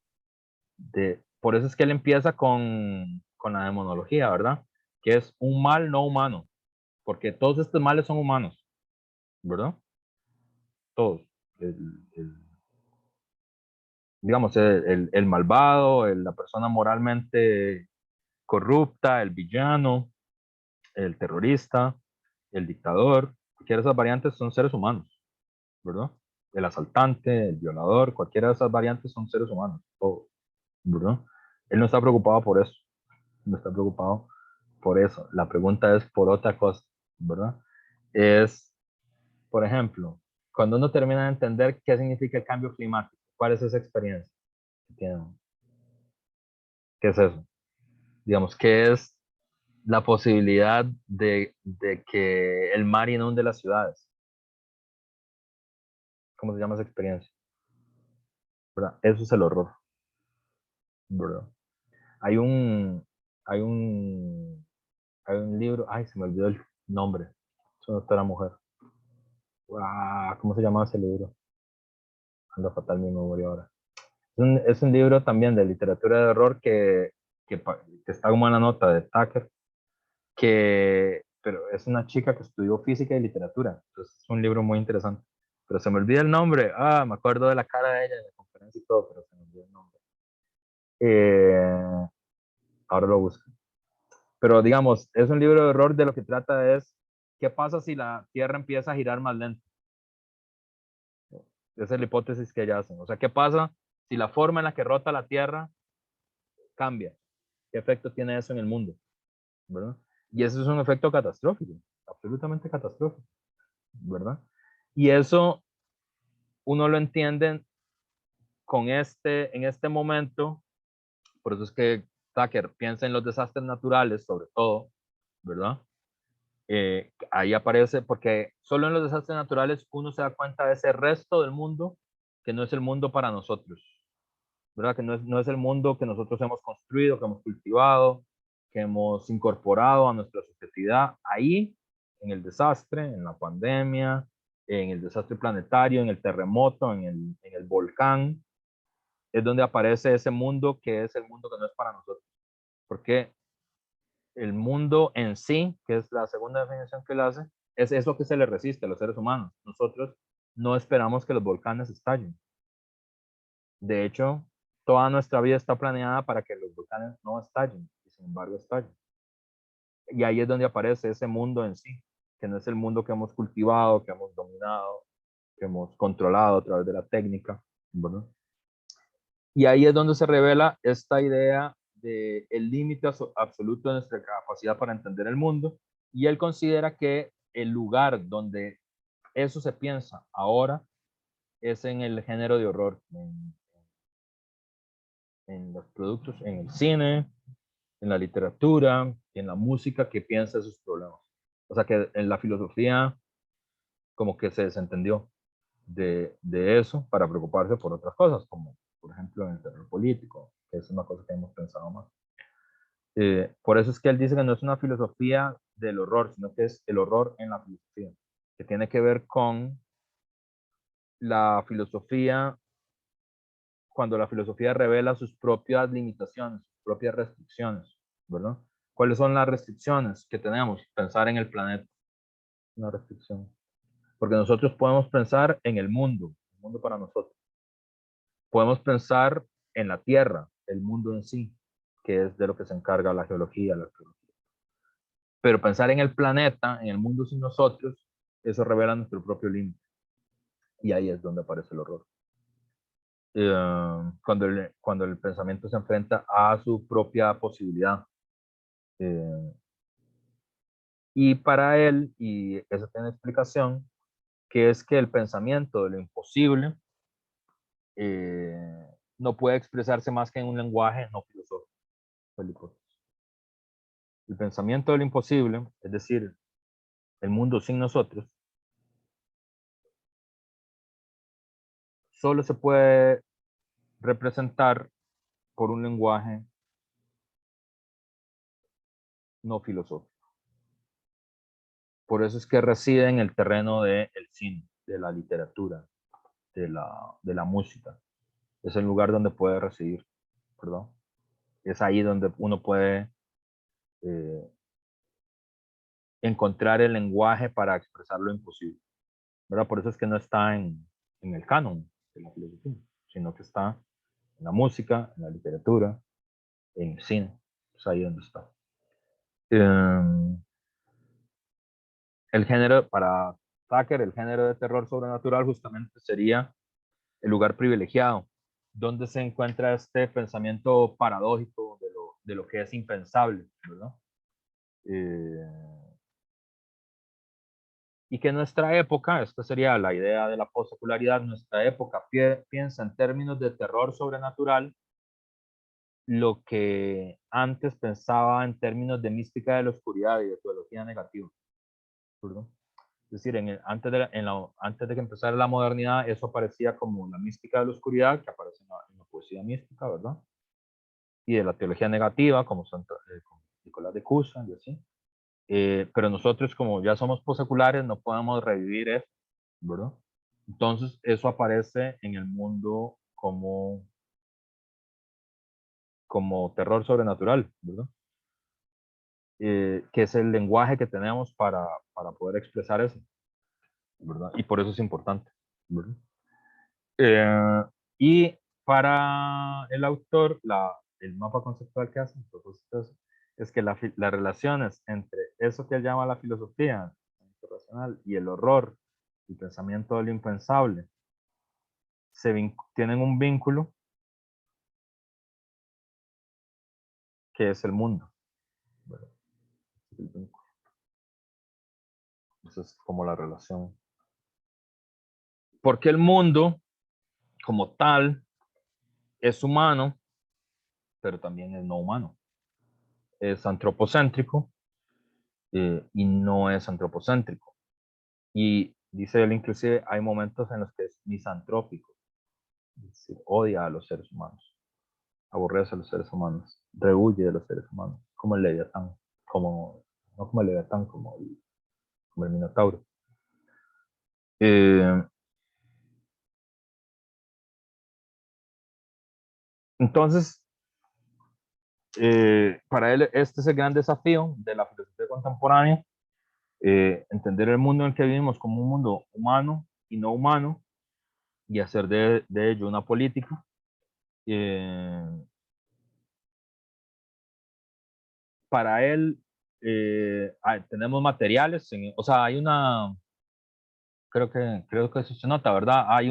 por eso es que él empieza con la demonología, ¿verdad? Que es un mal no humano, porque todos estos males son humanos, ¿verdad? Todos. El- digamos, el malvado, la persona moralmente corrupta, el villano, el terrorista, el dictador, cualquiera de esas variantes son seres humanos, ¿verdad? El asaltante, el violador, cualquiera de esas variantes son seres humanos, todos, ¿verdad? Él no está preocupado por eso, no está preocupado por eso. La pregunta es por otra cosa, ¿verdad? Es, por ejemplo, cuando uno termina de entender qué significa el cambio climático, ¿cuál es esa experiencia que tiene uno? ¿Qué es eso? Digamos, ¿qué es la posibilidad de que el mar inunde las ciudades? ¿Cómo se llama esa experiencia? ¿Verdad? Eso es el horror, ¿verdad? Hay un, hay un, hay un libro, ay, se me olvidó el nombre, es una autora mujer. ¿Cómo se llama ese libro? Anda fatal mi memoria ahora. Es un libro también de literatura de horror que está como en la nota de Tucker, pero es una chica que estudió física y literatura, entonces es un libro muy interesante. Pero se me olvida el nombre, me acuerdo de la cara de ella en la conferencia y todo, pero se me olvida el nombre. Ahora lo busco. Pero digamos, es un libro de horror de lo que trata es, ¿qué pasa si la Tierra empieza a girar más lento? Esa es la hipótesis que ella hacen. O sea, ¿qué pasa si la forma en la que rota la Tierra cambia? ¿Qué efecto tiene eso en el mundo? ¿Verdad? Y eso es un efecto catastrófico, absolutamente catastrófico, ¿verdad? Y eso uno lo entiende en este momento, por eso es que Tucker piensa en los desastres naturales, sobre todo, ¿verdad? Ahí aparece, porque solo en los desastres naturales uno se da cuenta de ese resto del mundo que no es el mundo para nosotros, ¿verdad? Que no es el mundo que nosotros hemos construido, que hemos cultivado, que hemos incorporado a nuestra subjetividad. Ahí, en el desastre, en la pandemia, en el desastre planetario, en el terremoto, en el volcán, es donde aparece ese mundo que es el mundo que no es para nosotros. Porque el mundo en sí, que es la segunda definición que él hace, es eso que se le resiste a los seres humanos. Nosotros no esperamos que los volcanes estallen. De hecho, toda nuestra vida está planeada para que los volcanes no estallen, y sin embargo estallan. Y ahí es donde aparece ese mundo en sí, que no es el mundo que hemos cultivado, que hemos dominado, que hemos controlado a través de la técnica, ¿verdad? Y ahí es donde se revela esta idea de el límite absoluto de nuestra capacidad para entender el mundo, y él considera que el lugar donde eso se piensa ahora es en el género de horror, en los productos, en el cine, en la literatura, en la música que piensa esos problemas. O sea que en la filosofía como que se desentendió de eso para preocuparse por otras cosas, como por ejemplo en el terror político, que es una cosa que hemos pensado más. Por eso es que él dice que no es una filosofía del horror, sino que es el horror en la filosofía, que tiene que ver con la filosofía, cuando la filosofía revela sus propias limitaciones, sus propias restricciones, ¿verdad? ¿Cuáles son las restricciones que tenemos? Pensar en el planeta, una restricción. Porque nosotros podemos pensar en el mundo para nosotros. Podemos pensar en la Tierra, el mundo en sí, que es de lo que se encarga la geología, la arqueología. Pero pensar en el planeta, en el mundo sin nosotros, eso revela nuestro propio límite. Y ahí es donde aparece el horror. Cuando el pensamiento se enfrenta a su propia posibilidad. Y para él, y eso tiene explicación, que es que el pensamiento de lo imposible no puede expresarse más que en un lenguaje no filosófico. El pensamiento de lo imposible, es decir, el mundo sin nosotros, solo se puede representar por un lenguaje no filosófico. Por eso es que reside en el terreno del cine, de la literatura, de la música. Es el lugar donde puede residir, perdón. Es ahí donde uno puede encontrar el lenguaje para expresar lo imposible, ¿verdad? Por eso es que no está en el canon de la filosofía, sino que está en la música, en la literatura, en el cine. Es ahí donde está. El género, para Tucker, el género de terror sobrenatural justamente sería el lugar privilegiado, donde se encuentra este pensamiento paradójico de lo que es impensable, ¿verdad? Y que nuestra época, esta sería la idea de la postsecularidad, nuestra época piensa en términos de terror sobrenatural lo que antes pensaba en términos de mística de la oscuridad y de teología negativa, ¿verdad? Es decir, antes de que empezara la modernidad, eso aparecía como la mística de la oscuridad, que aparece en la poesía mística, ¿verdad? Y de la teología negativa, como como Nicolás de Cusa y así. Pero nosotros, como ya somos poseculares, no podemos revivir eso, ¿verdad? Entonces, eso aparece en el mundo como terror sobrenatural, ¿verdad? Que es el lenguaje que tenemos para poder expresar eso, ¿verdad? Y por eso es importante, ¿verdad? Y para el autor, el mapa conceptual que hace, es que las relaciones entre eso que él llama la filosofía racional y el horror, el pensamiento de lo impensable, tienen un vínculo que es el mundo, ¿verdad? El vínculo. Esa es como la relación. Porque el mundo, como tal, es humano, pero también es no humano. Es antropocéntrico y no es antropocéntrico. Y dice él, inclusive, hay momentos en los que es misantrópico, es decir, odia a los seres humanos, aborrece a los seres humanos, rehuye de los seres humanos, como el Leviatán, no como el Leviatán, como el Minotauro. Entonces, para él este es el gran desafío de la filosofía contemporánea, entender el mundo en el que vivimos como un mundo humano y no humano, y hacer de ello una política. Para él, tenemos materiales, o sea, hay creo que eso se nota, ¿verdad? Hay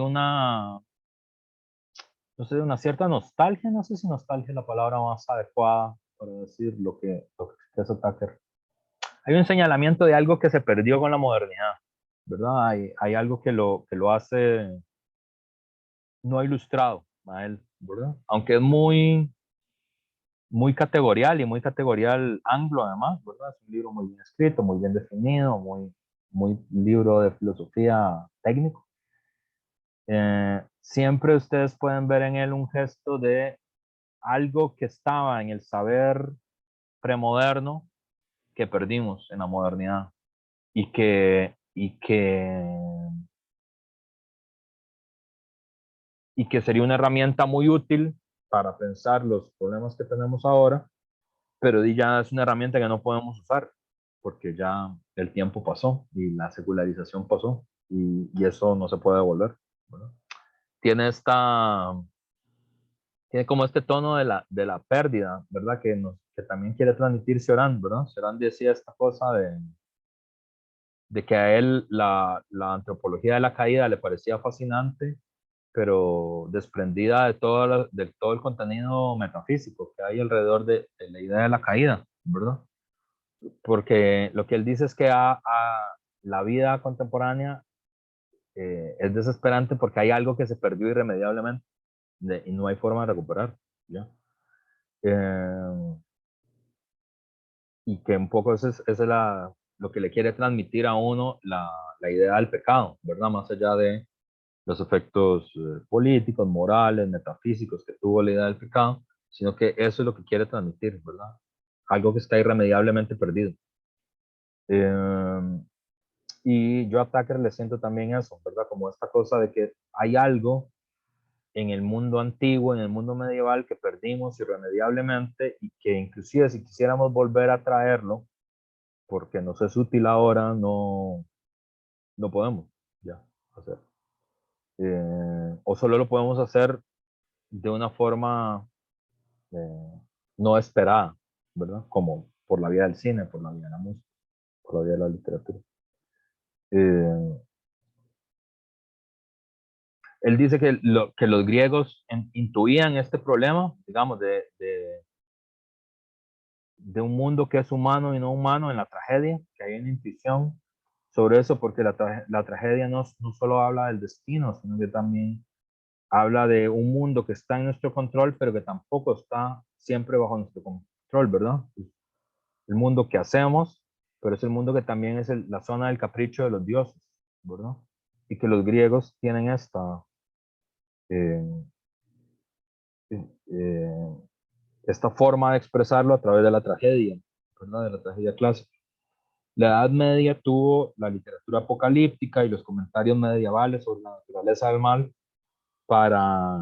no sé, una cierta nostalgia, no sé si nostalgia es la palabra más adecuada para decir lo que expresa Tucker. Hay un señalamiento de algo que se perdió con la modernidad, ¿verdad? Hay algo que lo hace no ilustrado a él, ¿verdad? Aunque es muy categorial anglo además, ¿verdad? Es un libro muy bien escrito, muy bien definido, muy libro de filosofía técnico. Siempre ustedes pueden ver en él un gesto de algo que estaba en el saber premoderno que perdimos en la modernidad y que sería una herramienta muy útil para pensar los problemas que tenemos ahora, pero ya es una herramienta que no podemos usar porque ya el tiempo pasó y la secularización pasó y eso no se puede devolver, ¿verdad? Tiene como este tono de la pérdida, ¿verdad? Que también quiere transmitir Cioran, ¿verdad? Cioran decía esta cosa de que a él la antropología de la caída le parecía fascinante, pero desprendida de todo el contenido metafísico que hay alrededor de la idea de la caída, ¿verdad? Porque lo que él dice es que la vida contemporánea es desesperante porque hay algo que se perdió irremediablemente y no hay forma de recuperar, ¿ya? Eh, y que un poco eso es lo que le quiere transmitir a uno la idea del pecado, ¿verdad? Más allá de los efectos políticos, morales, metafísicos que tuvo la idea del pecado, sino que eso es lo que quiere transmitir, ¿verdad? Algo que está irremediablemente perdido. Y yo a Tucker le siento también eso, ¿verdad? Como esta cosa de que hay algo en el mundo antiguo, en el mundo medieval que perdimos irremediablemente y que inclusive si quisiéramos volver a traerlo, porque nos es útil ahora, no podemos ya hacer. O solo lo podemos hacer de una forma no esperada, ¿verdad? Como por la vía del cine, por la vía de la música, por la vía de la literatura. Él dice que los griegos intuían este problema, digamos, de un mundo que es humano y no humano en la tragedia, que hay una intuición sobre eso, porque la tragedia no solo habla del destino, sino que también habla de un mundo que está en nuestro control, pero que tampoco está siempre bajo nuestro control, ¿verdad? El mundo que hacemos, pero es el mundo que también es la zona del capricho de los dioses, ¿verdad? Y que los griegos tienen eh, eh, esta forma de expresarlo a través de la tragedia, ¿verdad? De la tragedia clásica. La Edad Media tuvo la literatura apocalíptica y los comentarios medievales sobre la naturaleza del mal para,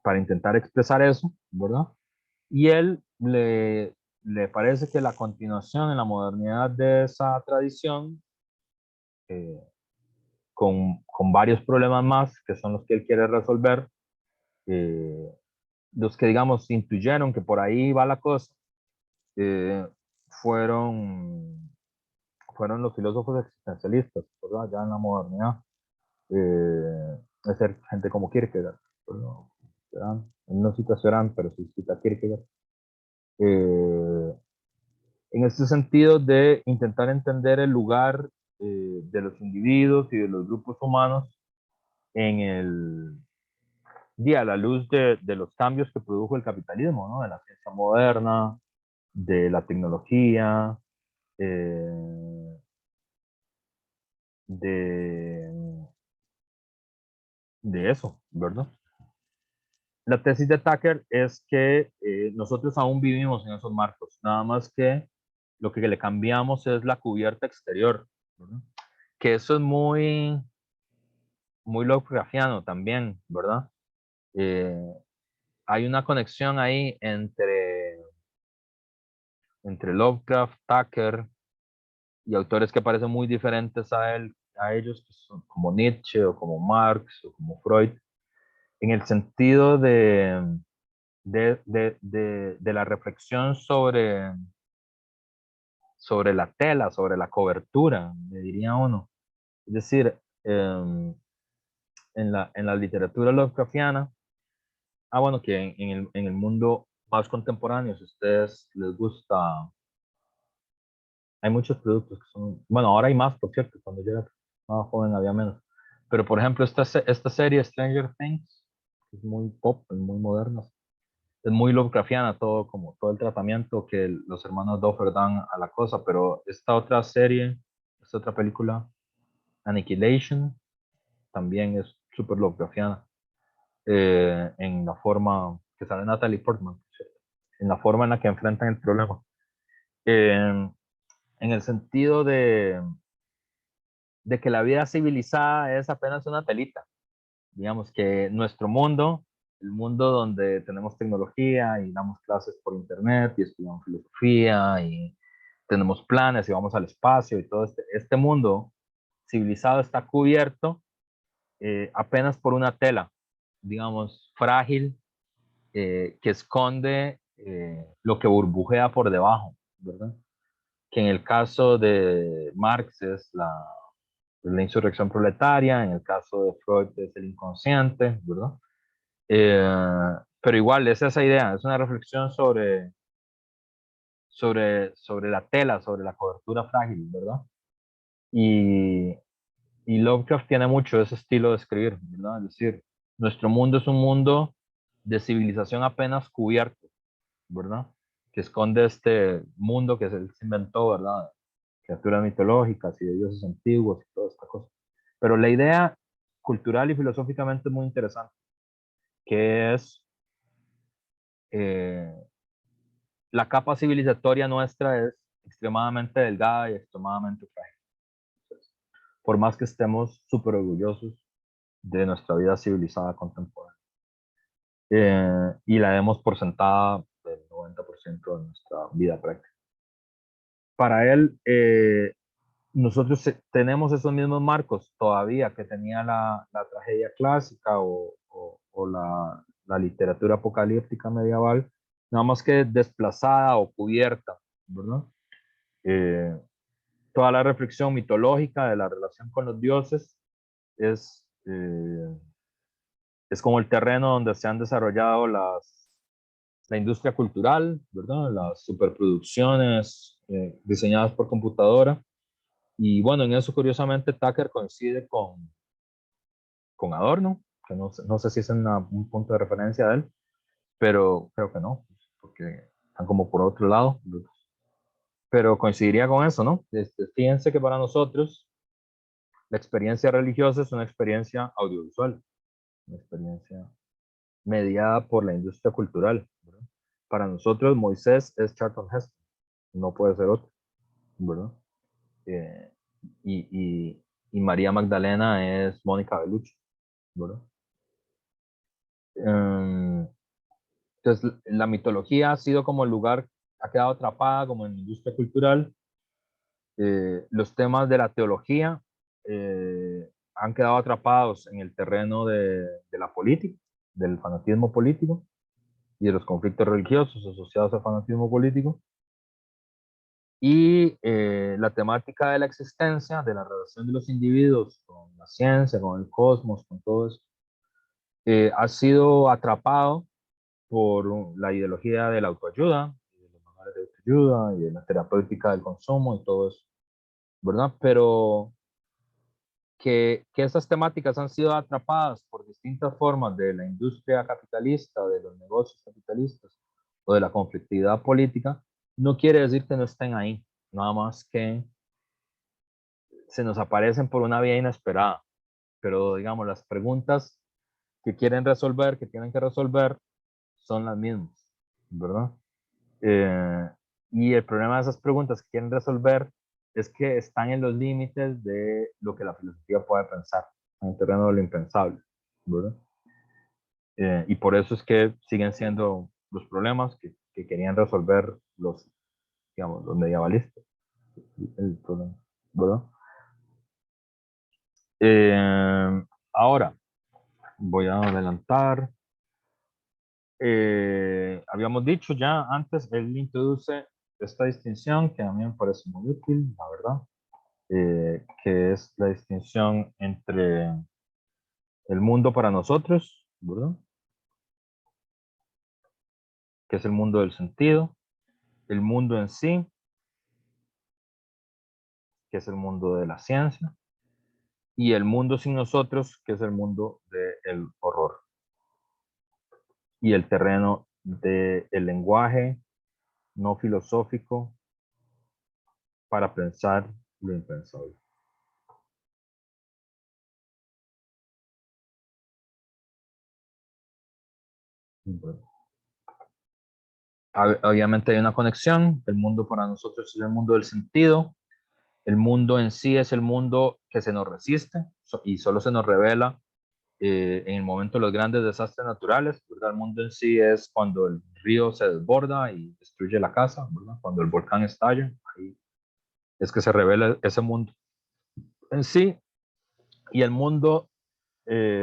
para intentar expresar eso, ¿verdad? Y él le parece que la continuación en la modernidad de esa tradición, eh, con varios problemas más, que son los que él quiere resolver, eh, los que, digamos, intuyeron que por ahí va la cosa, eh, fueron, fueron los filósofos existencialistas, ¿verdad? Ya en la modernidad. Es ser gente como Kierkegaard, ¿verdad? No cita Serán, pero sí cita Kierkegaard. En este sentido de intentar entender el lugar de los individuos y de los grupos humanos en el día a la luz de los cambios que produjo el capitalismo, ¿no? De la ciencia moderna, de la tecnología, eh, de, de eso, ¿verdad? La tesis de Tucker es que nosotros aún vivimos en esos marcos, nada más que lo que le cambiamos es la cubierta exterior, ¿verdad? Que eso es muy Lovecraftiano también, ¿verdad? Eh, hay una conexión ahí entre Lovecraft, Tucker y autores que parecen muy diferentes a él, a ellos, que son como Nietzsche o como Marx o como Freud, en el sentido de la reflexión sobre la tela, sobre la cobertura, me diría uno. Es decir, en la literatura Lovecraftiana, bueno, que en el mundo más contemporáneo, si a ustedes les gusta, hay muchos productos que son, bueno, ahora hay más, por cierto, cuando yo era más joven había menos. Pero, por ejemplo, esta serie Stranger Things, que es muy pop, es muy moderna, es muy Lovecraftiana, todo el tratamiento que los hermanos Duffer dan a la cosa, pero esta otra serie, esta otra película, Annihilation, también es súper Lovecraftiana, en la forma que sale Natalie Portman, en la forma en la que enfrentan el problema. En el sentido de que la vida civilizada es apenas una telita. Digamos que nuestro mundo, el mundo donde tenemos tecnología y damos clases por internet y estudiamos filosofía y tenemos planes y vamos al espacio y todo este mundo civilizado está cubierto apenas por una tela, digamos, frágil, que esconde lo que burbujea por debajo, ¿verdad? Que en el caso de Marx es la insurrección proletaria, en el caso de Freud es el inconsciente, ¿verdad? Pero igual es esa idea, es una reflexión sobre la tela, sobre la cobertura frágil, ¿verdad? Y, y Lovecraft tiene mucho ese estilo de escribir, ¿verdad? Es decir, nuestro mundo es un mundo de civilización apenas cubierto, ¿verdad? Que esconde este mundo que él se inventó, ¿verdad? Criaturas mitológicas y de dioses antiguos y toda esta cosa. Pero la idea cultural y filosóficamente es muy interesante, que es eh, la capa civilizatoria nuestra es extremadamente delgada y extremadamente frágil. Entonces, por más que estemos súper orgullosos de nuestra vida civilizada contemporánea. Y la demos por sentada del 90% de nuestra vida práctica. Para él, nosotros tenemos esos mismos marcos todavía que tenía la tragedia clásica o la literatura apocalíptica medieval, nada más que desplazada o cubierta, ¿verdad? Eh, Toda la reflexión mitológica de la relación con los dioses es como el terreno donde se han desarrollado la industria cultural, ¿verdad? Las superproducciones diseñadas por computadora. Y bueno, en eso curiosamente Tucker coincide con Adorno, que no sé si es un punto de referencia de él, pero creo que no, porque están como por otro lado. Pero coincidiría con eso, ¿no? Fíjense que para nosotros la experiencia religiosa es una experiencia audiovisual, una experiencia mediada por la industria cultural, ¿verdad? Para nosotros Moisés es Charlton Heston, no puede ser otro, ¿verdad? Eh, y María Magdalena es Mónica Bellucci, ¿verdad? Entonces, la mitología ha sido como el lugar, ha quedado atrapada como en la industria cultural. Los temas de la teología han quedado atrapados en el terreno de la política, del fanatismo político y de los conflictos religiosos asociados al fanatismo político. Y la temática de la existencia, de la relación de los individuos con la ciencia, con el cosmos, con todo eso, ha sido atrapado por la ideología de la autoayuda, de los manuales de autoayuda y de la terapéutica del consumo y todo eso, ¿verdad? Pero que esas temáticas han sido atrapadas por distintas formas de la industria capitalista, de los negocios capitalistas o de la conflictividad política, no quiere decir que no estén ahí, nada más que se nos aparecen por una vía inesperada. Pero digamos, las preguntas que quieren resolver, que tienen que resolver, son las mismas, ¿verdad? Eh, y el problema de esas preguntas que quieren resolver es que están en los límites de lo que la filosofía puede pensar, en el terreno de lo impensable, ¿verdad? Y por eso es que siguen siendo los problemas que querían resolver los, digamos, los medievalistas, el problema, ¿verdad? Ahora, voy a adelantar. Habíamos dicho ya antes, él introduce esta distinción que a mí me parece muy útil, la verdad, que es la distinción entre el mundo para nosotros, ¿verdad? Que es el mundo del sentido, el mundo en sí, que es el mundo de la ciencia, y el mundo sin nosotros, que es el mundo del horror, y el terreno del lenguaje no filosófico para pensar lo impensable. Bueno. Obviamente hay una conexión, el mundo para nosotros es el mundo del sentido, el mundo en sí es el mundo que se nos resiste y solo se nos revela en el momento de los grandes desastres naturales, ¿verdad? El mundo en sí es cuando el río se desborda y destruye la casa, ¿verdad? Cuando el volcán estalla, ahí es que se revela ese mundo en sí, y el mundo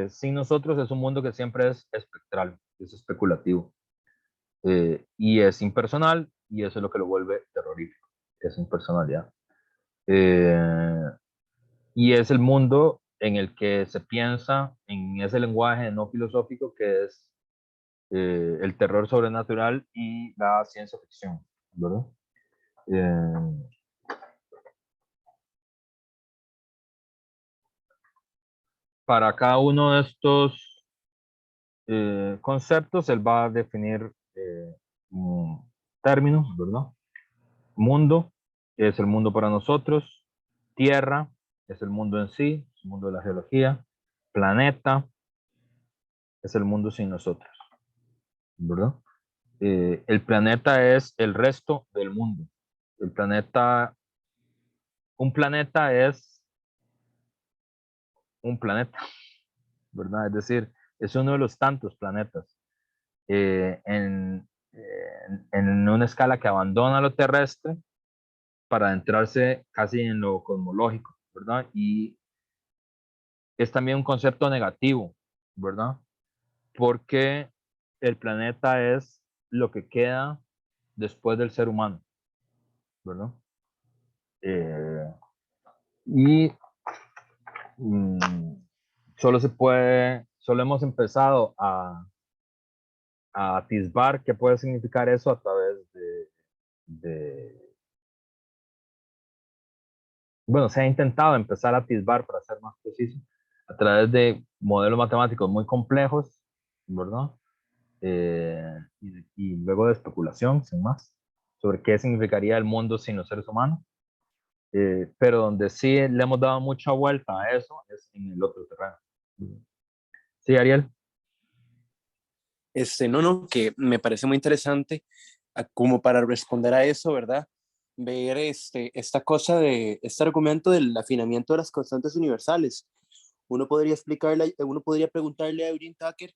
sin nosotros es un mundo que siempre es espectral, es especulativo. Y es impersonal, y eso es lo que lo vuelve terrorífico, esa impersonalidad. Y es el mundo en el que se piensa en ese lenguaje no filosófico que es el terror sobrenatural y la ciencia ficción, ¿verdad? Eh, para cada uno de estos conceptos, él va a definir términos, ¿verdad? Mundo es el mundo para nosotros, tierra es el mundo en sí, es el mundo de la geología, planeta es el mundo sin nosotros, ¿verdad? El planeta es el resto del mundo. El planeta, un planeta es un planeta, ¿verdad? Es decir, es uno de los tantos planetas en una escala que abandona lo terrestre para adentrarse casi en lo cosmológico, ¿verdad? Y es también un concepto negativo, ¿verdad? Porque el planeta es lo que queda después del ser humano, ¿verdad? Eh, y mm, solo hemos empezado a atisbar qué puede significar eso a través de, bueno, se ha intentado empezar a atisbar, para ser más preciso, a través de modelos matemáticos muy complejos, ¿verdad? y luego de especulación, sin más, sobre qué significaría el mundo sin los seres humanos. Pero donde sí le hemos dado mucha vuelta a eso es en el otro terreno. Sí, Ariel. No, que me parece muy interesante como para responder a eso, ¿verdad? Ver esta cosa de este argumento del afinamiento de las constantes universales. Uno podría preguntarle a Eugene Tucker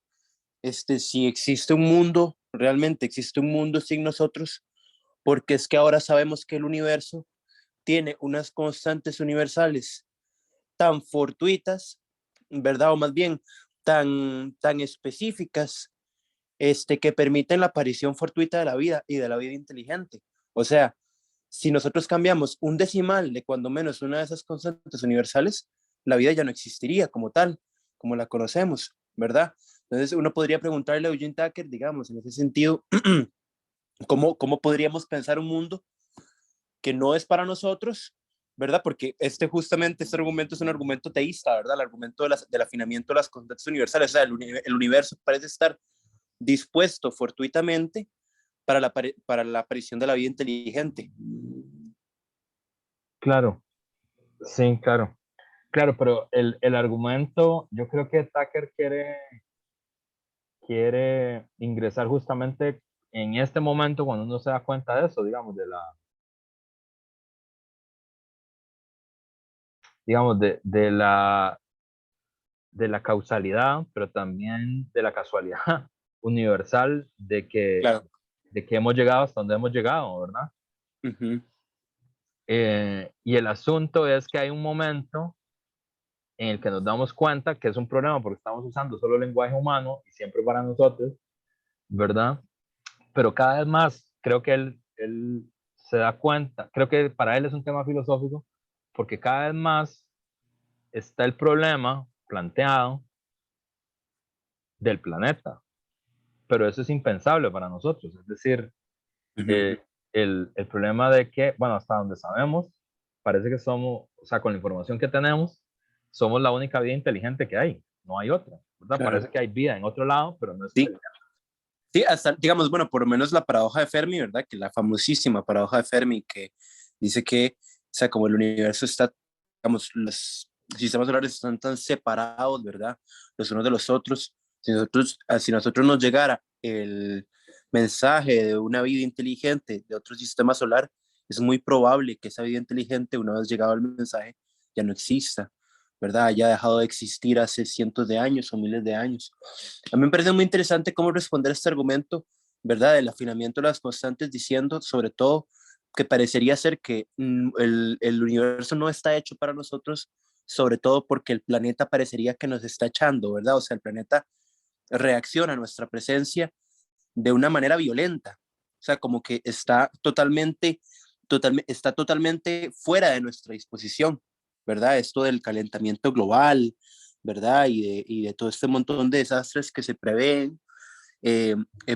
si existe un mundo, realmente existe un mundo sin nosotros, porque es que ahora sabemos que el universo tiene unas constantes universales tan fortuitas, ¿verdad? O más bien tan específicas, que permiten la aparición fortuita de la vida y de la vida inteligente. O sea, si nosotros cambiamos un decimal de cuando menos una de esas constantes universales, la vida ya no existiría como tal, como la conocemos, ¿verdad? Entonces uno podría preguntarle a Eugene Tucker, digamos, en ese sentido, ¿cómo podríamos pensar un mundo que no es para nosotros, ¿verdad? Porque justamente este argumento es un argumento teísta, ¿verdad? El argumento del afinamiento de las constantes universales, o sea, el universo parece estar dispuesto fortuitamente para la aparición de la vida inteligente. Claro, sí, claro. Claro, pero el argumento, yo creo que Tucker quiere ingresar justamente en este momento cuando uno se da cuenta de eso, digamos, de la causalidad, pero también de la casualidad universal Claro. de que hemos llegado hasta donde hemos llegado, ¿verdad? Uh-huh. Y el asunto es que hay un momento en el que nos damos cuenta que es un problema porque estamos usando solo el lenguaje humano y siempre para nosotros, ¿verdad? Pero cada vez más creo que él se da cuenta, creo que para él es un tema filosófico, porque cada vez más está el problema planteado del planeta, pero eso es impensable para nosotros, es decir, Uh-huh. el problema de que, bueno, hasta donde sabemos, parece que somos, o sea, con la información que tenemos, somos la única vida inteligente que hay, no hay otra, ¿verdad? Claro. Parece que hay vida en otro lado, pero no es Sí. inteligente. Sí, hasta, digamos, bueno, por lo menos la paradoja de Fermi, ¿verdad? Que la famosísima paradoja de Fermi que dice que, o sea, como el universo está, digamos, los sistemas solares están tan separados, ¿verdad? Los unos de los otros. Si nosotros nos llegara el mensaje de una vida inteligente de otro sistema solar, es muy probable que esa vida inteligente, una vez llegado el mensaje, ya no exista, ¿verdad? Haya dejado de existir hace cientos de años o miles de años. A mí me parece muy interesante cómo responder a este argumento, ¿verdad? Del afinamiento de las constantes, diciendo sobre todo que parecería ser que el universo no está hecho para nosotros, sobre todo porque el planeta parecería que nos está echando, ¿verdad? O sea, el planeta reacciona a nuestra presencia de una manera violenta, o sea, como que está totalmente fuera de nuestra disposición, ¿verdad? Esto del calentamiento global, ¿verdad? Y de todo este montón de desastres que se prevén,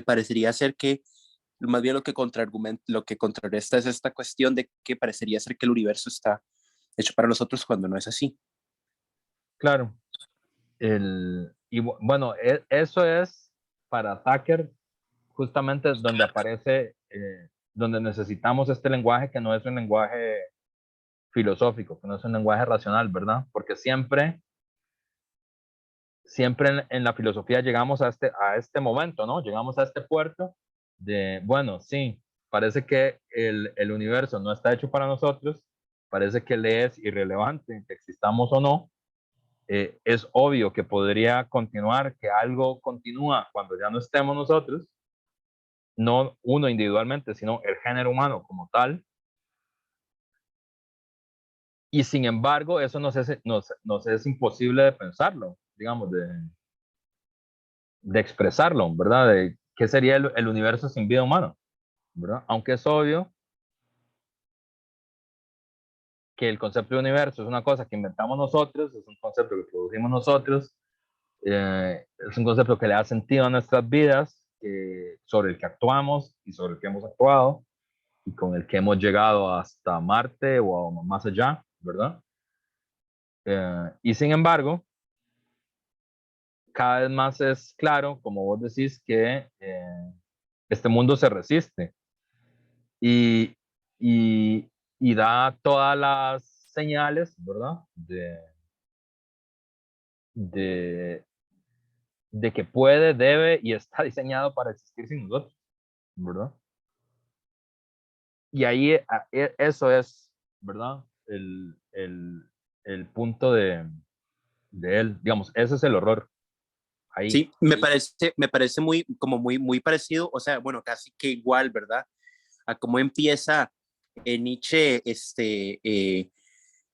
parecería ser que más bien lo que contrarresta es esta cuestión de que parecería ser que el universo está hecho para nosotros cuando no es así. Claro. Bueno, eso es para Tucker justamente donde aparece, donde necesitamos este lenguaje que no es un lenguaje filosófico, que no es un lenguaje racional, ¿verdad? Porque siempre en la filosofía llegamos a este momento, ¿no? Llegamos a este puerto de, bueno, sí, parece que el universo no está hecho para nosotros, parece que le es irrelevante que existamos o no, es obvio que podría continuar, que algo continúa cuando ya no estemos nosotros, no uno individualmente, sino el género humano como tal. Y sin embargo, eso nos es imposible de pensarlo, digamos, de expresarlo, ¿verdad? De qué sería el universo sin vida humana, ¿verdad? Aunque es obvio que el concepto de universo es una cosa que inventamos nosotros, es un concepto que producimos nosotros, es un concepto que le da sentido a nuestras vidas, sobre el que actuamos y sobre el que hemos actuado y con el que hemos llegado hasta Marte o más allá, ¿verdad? Y sin embargo, cada vez más es claro, como vos decís, que este mundo se resiste y, y, y da todas las señales, ¿verdad? De, de que puede, debe y está diseñado para existir sin nosotros, ¿verdad? Y ahí eso es, ¿verdad? El punto de él, digamos, ese es el horror. Ahí. Sí, me parece muy, como muy parecido, o sea, bueno, casi que igual, ¿verdad? A cómo empieza Nietzsche,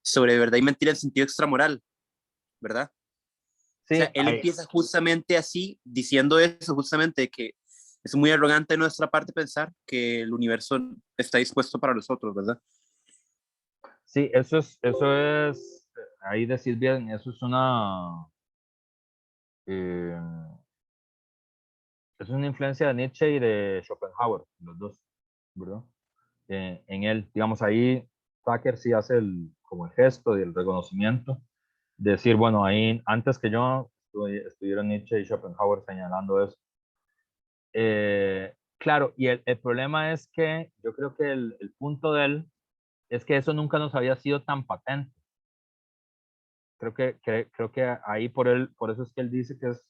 sobre verdad y mentira en sentido extramoral, ¿verdad? O Sí, sea, él ahí. empieza justamente así, diciendo eso, justamente, que es muy arrogante de nuestra parte pensar que el universo está dispuesto para nosotros, ¿verdad? Sí, ahí decís bien, eso eh, es una influencia de Nietzsche y de Schopenhauer, los dos, ¿verdad? En él, digamos, ahí Tucker sí hace como el gesto y el reconocimiento, de decir, bueno, ahí antes que yo estuvieron Nietzsche y Schopenhauer señalando eso. Claro, y el problema es que yo creo que el punto de él es que eso nunca nos había sido tan patente. Creo que ahí por eso es que él dice que es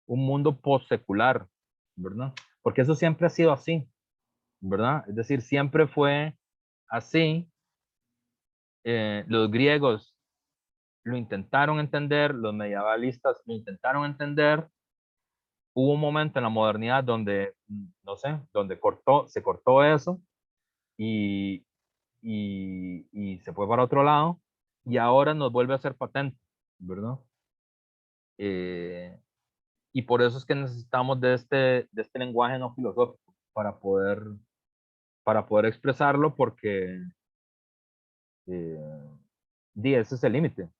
un mundo postsecular, ¿verdad? Porque eso siempre ha sido así, ¿verdad? Es decir, siempre fue así. Los griegos lo intentaron entender, los medievalistas lo intentaron entender. Hubo un momento en la modernidad donde, no sé, donde se cortó eso y, y se fue para otro lado y ahora nos vuelve a ser patente, ¿verdad? Y por eso es que necesitamos de este lenguaje no filosófico para poder expresarlo porque eh, ese es el límite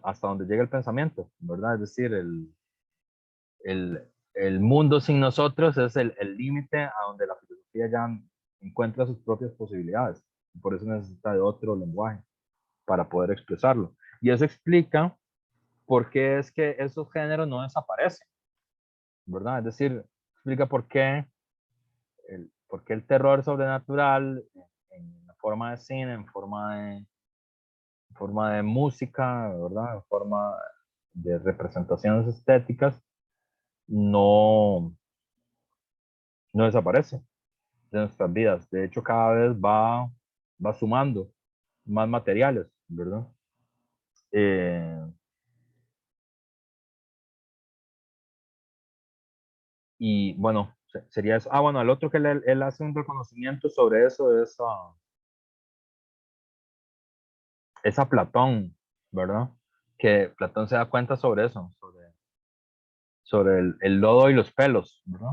hasta donde llega el pensamiento, ¿verdad? Es decir, el mundo sin nosotros es el límite a donde la filosofía ya encuentra sus propias posibilidades. Por eso necesita de otro lenguaje para poder expresarlo. Y eso explica por qué es que esos géneros no desaparecen, ¿verdad? Es decir, explica por qué el terror sobrenatural en forma de cine, en forma de música, ¿verdad? En forma de representaciones estéticas, no, no desaparece de nuestras vidas. De hecho, cada vez va sumando más materiales, ¿verdad? Y bueno, sería eso. Ah, bueno, el otro que él hace un reconocimiento sobre eso es a Platón, ¿verdad? Que Platón se da cuenta sobre eso, sobre el lodo y los pelos, ¿verdad?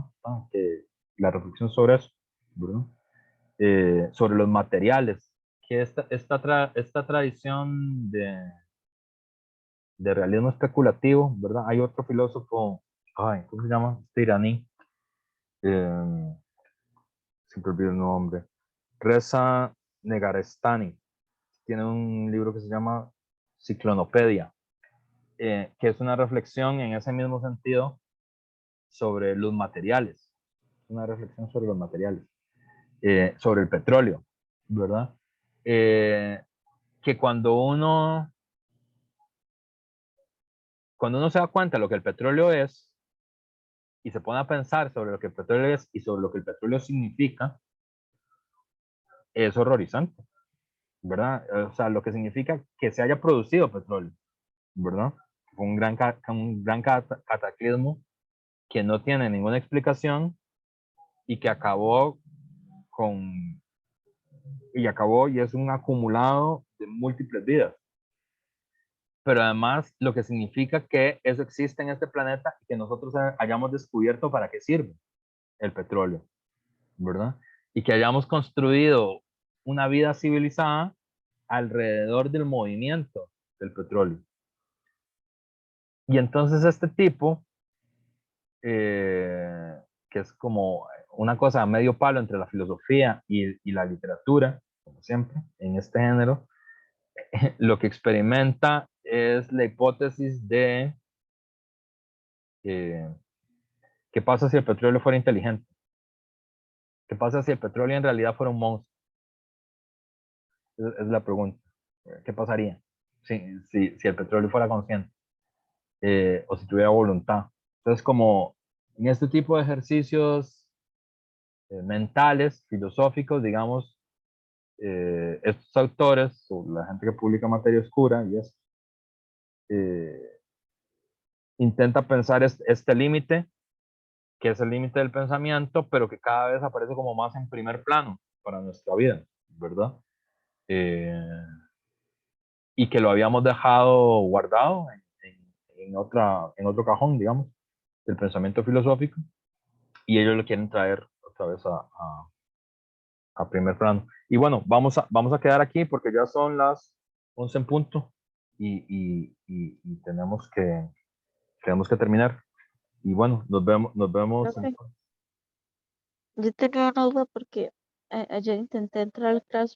La reflexión sobre eso, ¿verdad? Sobre los materiales, que esta tradición de realismo especulativo, ¿verdad? Hay otro filósofo, ay, ¿cómo se llama? Este iraní, siempre olvido el nombre, Reza Negarestani, tiene un libro que se llama Ciclonopedia, que es una reflexión en ese mismo sentido sobre los materiales, una reflexión sobre los materiales, sobre el petróleo, ¿verdad? Que cuando uno se da cuenta de lo que el petróleo es y se pone a pensar sobre lo que el petróleo es y sobre lo que el petróleo significa, es horrorizante, ¿verdad? O sea, lo que significa que se haya producido petróleo, ¿verdad? Fue un gran cataclismo que no tiene ninguna explicación y que con acabó y es un acumulado de múltiples vidas. Pero además lo que significa que eso existe en este planeta y que nosotros hayamos descubierto para qué sirve el petróleo, ¿verdad? Y que hayamos construido una vida civilizada alrededor del movimiento del petróleo. Y entonces este tipo, que es como una cosa a medio palo entre la filosofía y la literatura, como siempre, en este género, lo que experimenta es la hipótesis ¿Qué pasa si el petróleo fuera inteligente? ¿Qué pasa si el petróleo en realidad fuera un monstruo? Es la pregunta. ¿Qué pasaría si el petróleo fuera consciente? O si tuviera voluntad. Entonces, como en este tipo de ejercicios mentales, filosóficos, digamos, estos autores, o la gente que publica materia oscura, y es, intenta pensar este límite, que es el límite del pensamiento, pero que cada vez aparece como más en primer plano para nuestra vida, ¿verdad? Y que lo habíamos dejado guardado en otro cajón, digamos, del pensamiento filosófico, y ellos lo quieren traer otra vez a primer plano. Y bueno, vamos a quedar aquí porque ya son las 11 en punto y tenemos que terminar. Y bueno, nos vemos. Profe, yo tenía una duda porque ayer intenté entrar al clase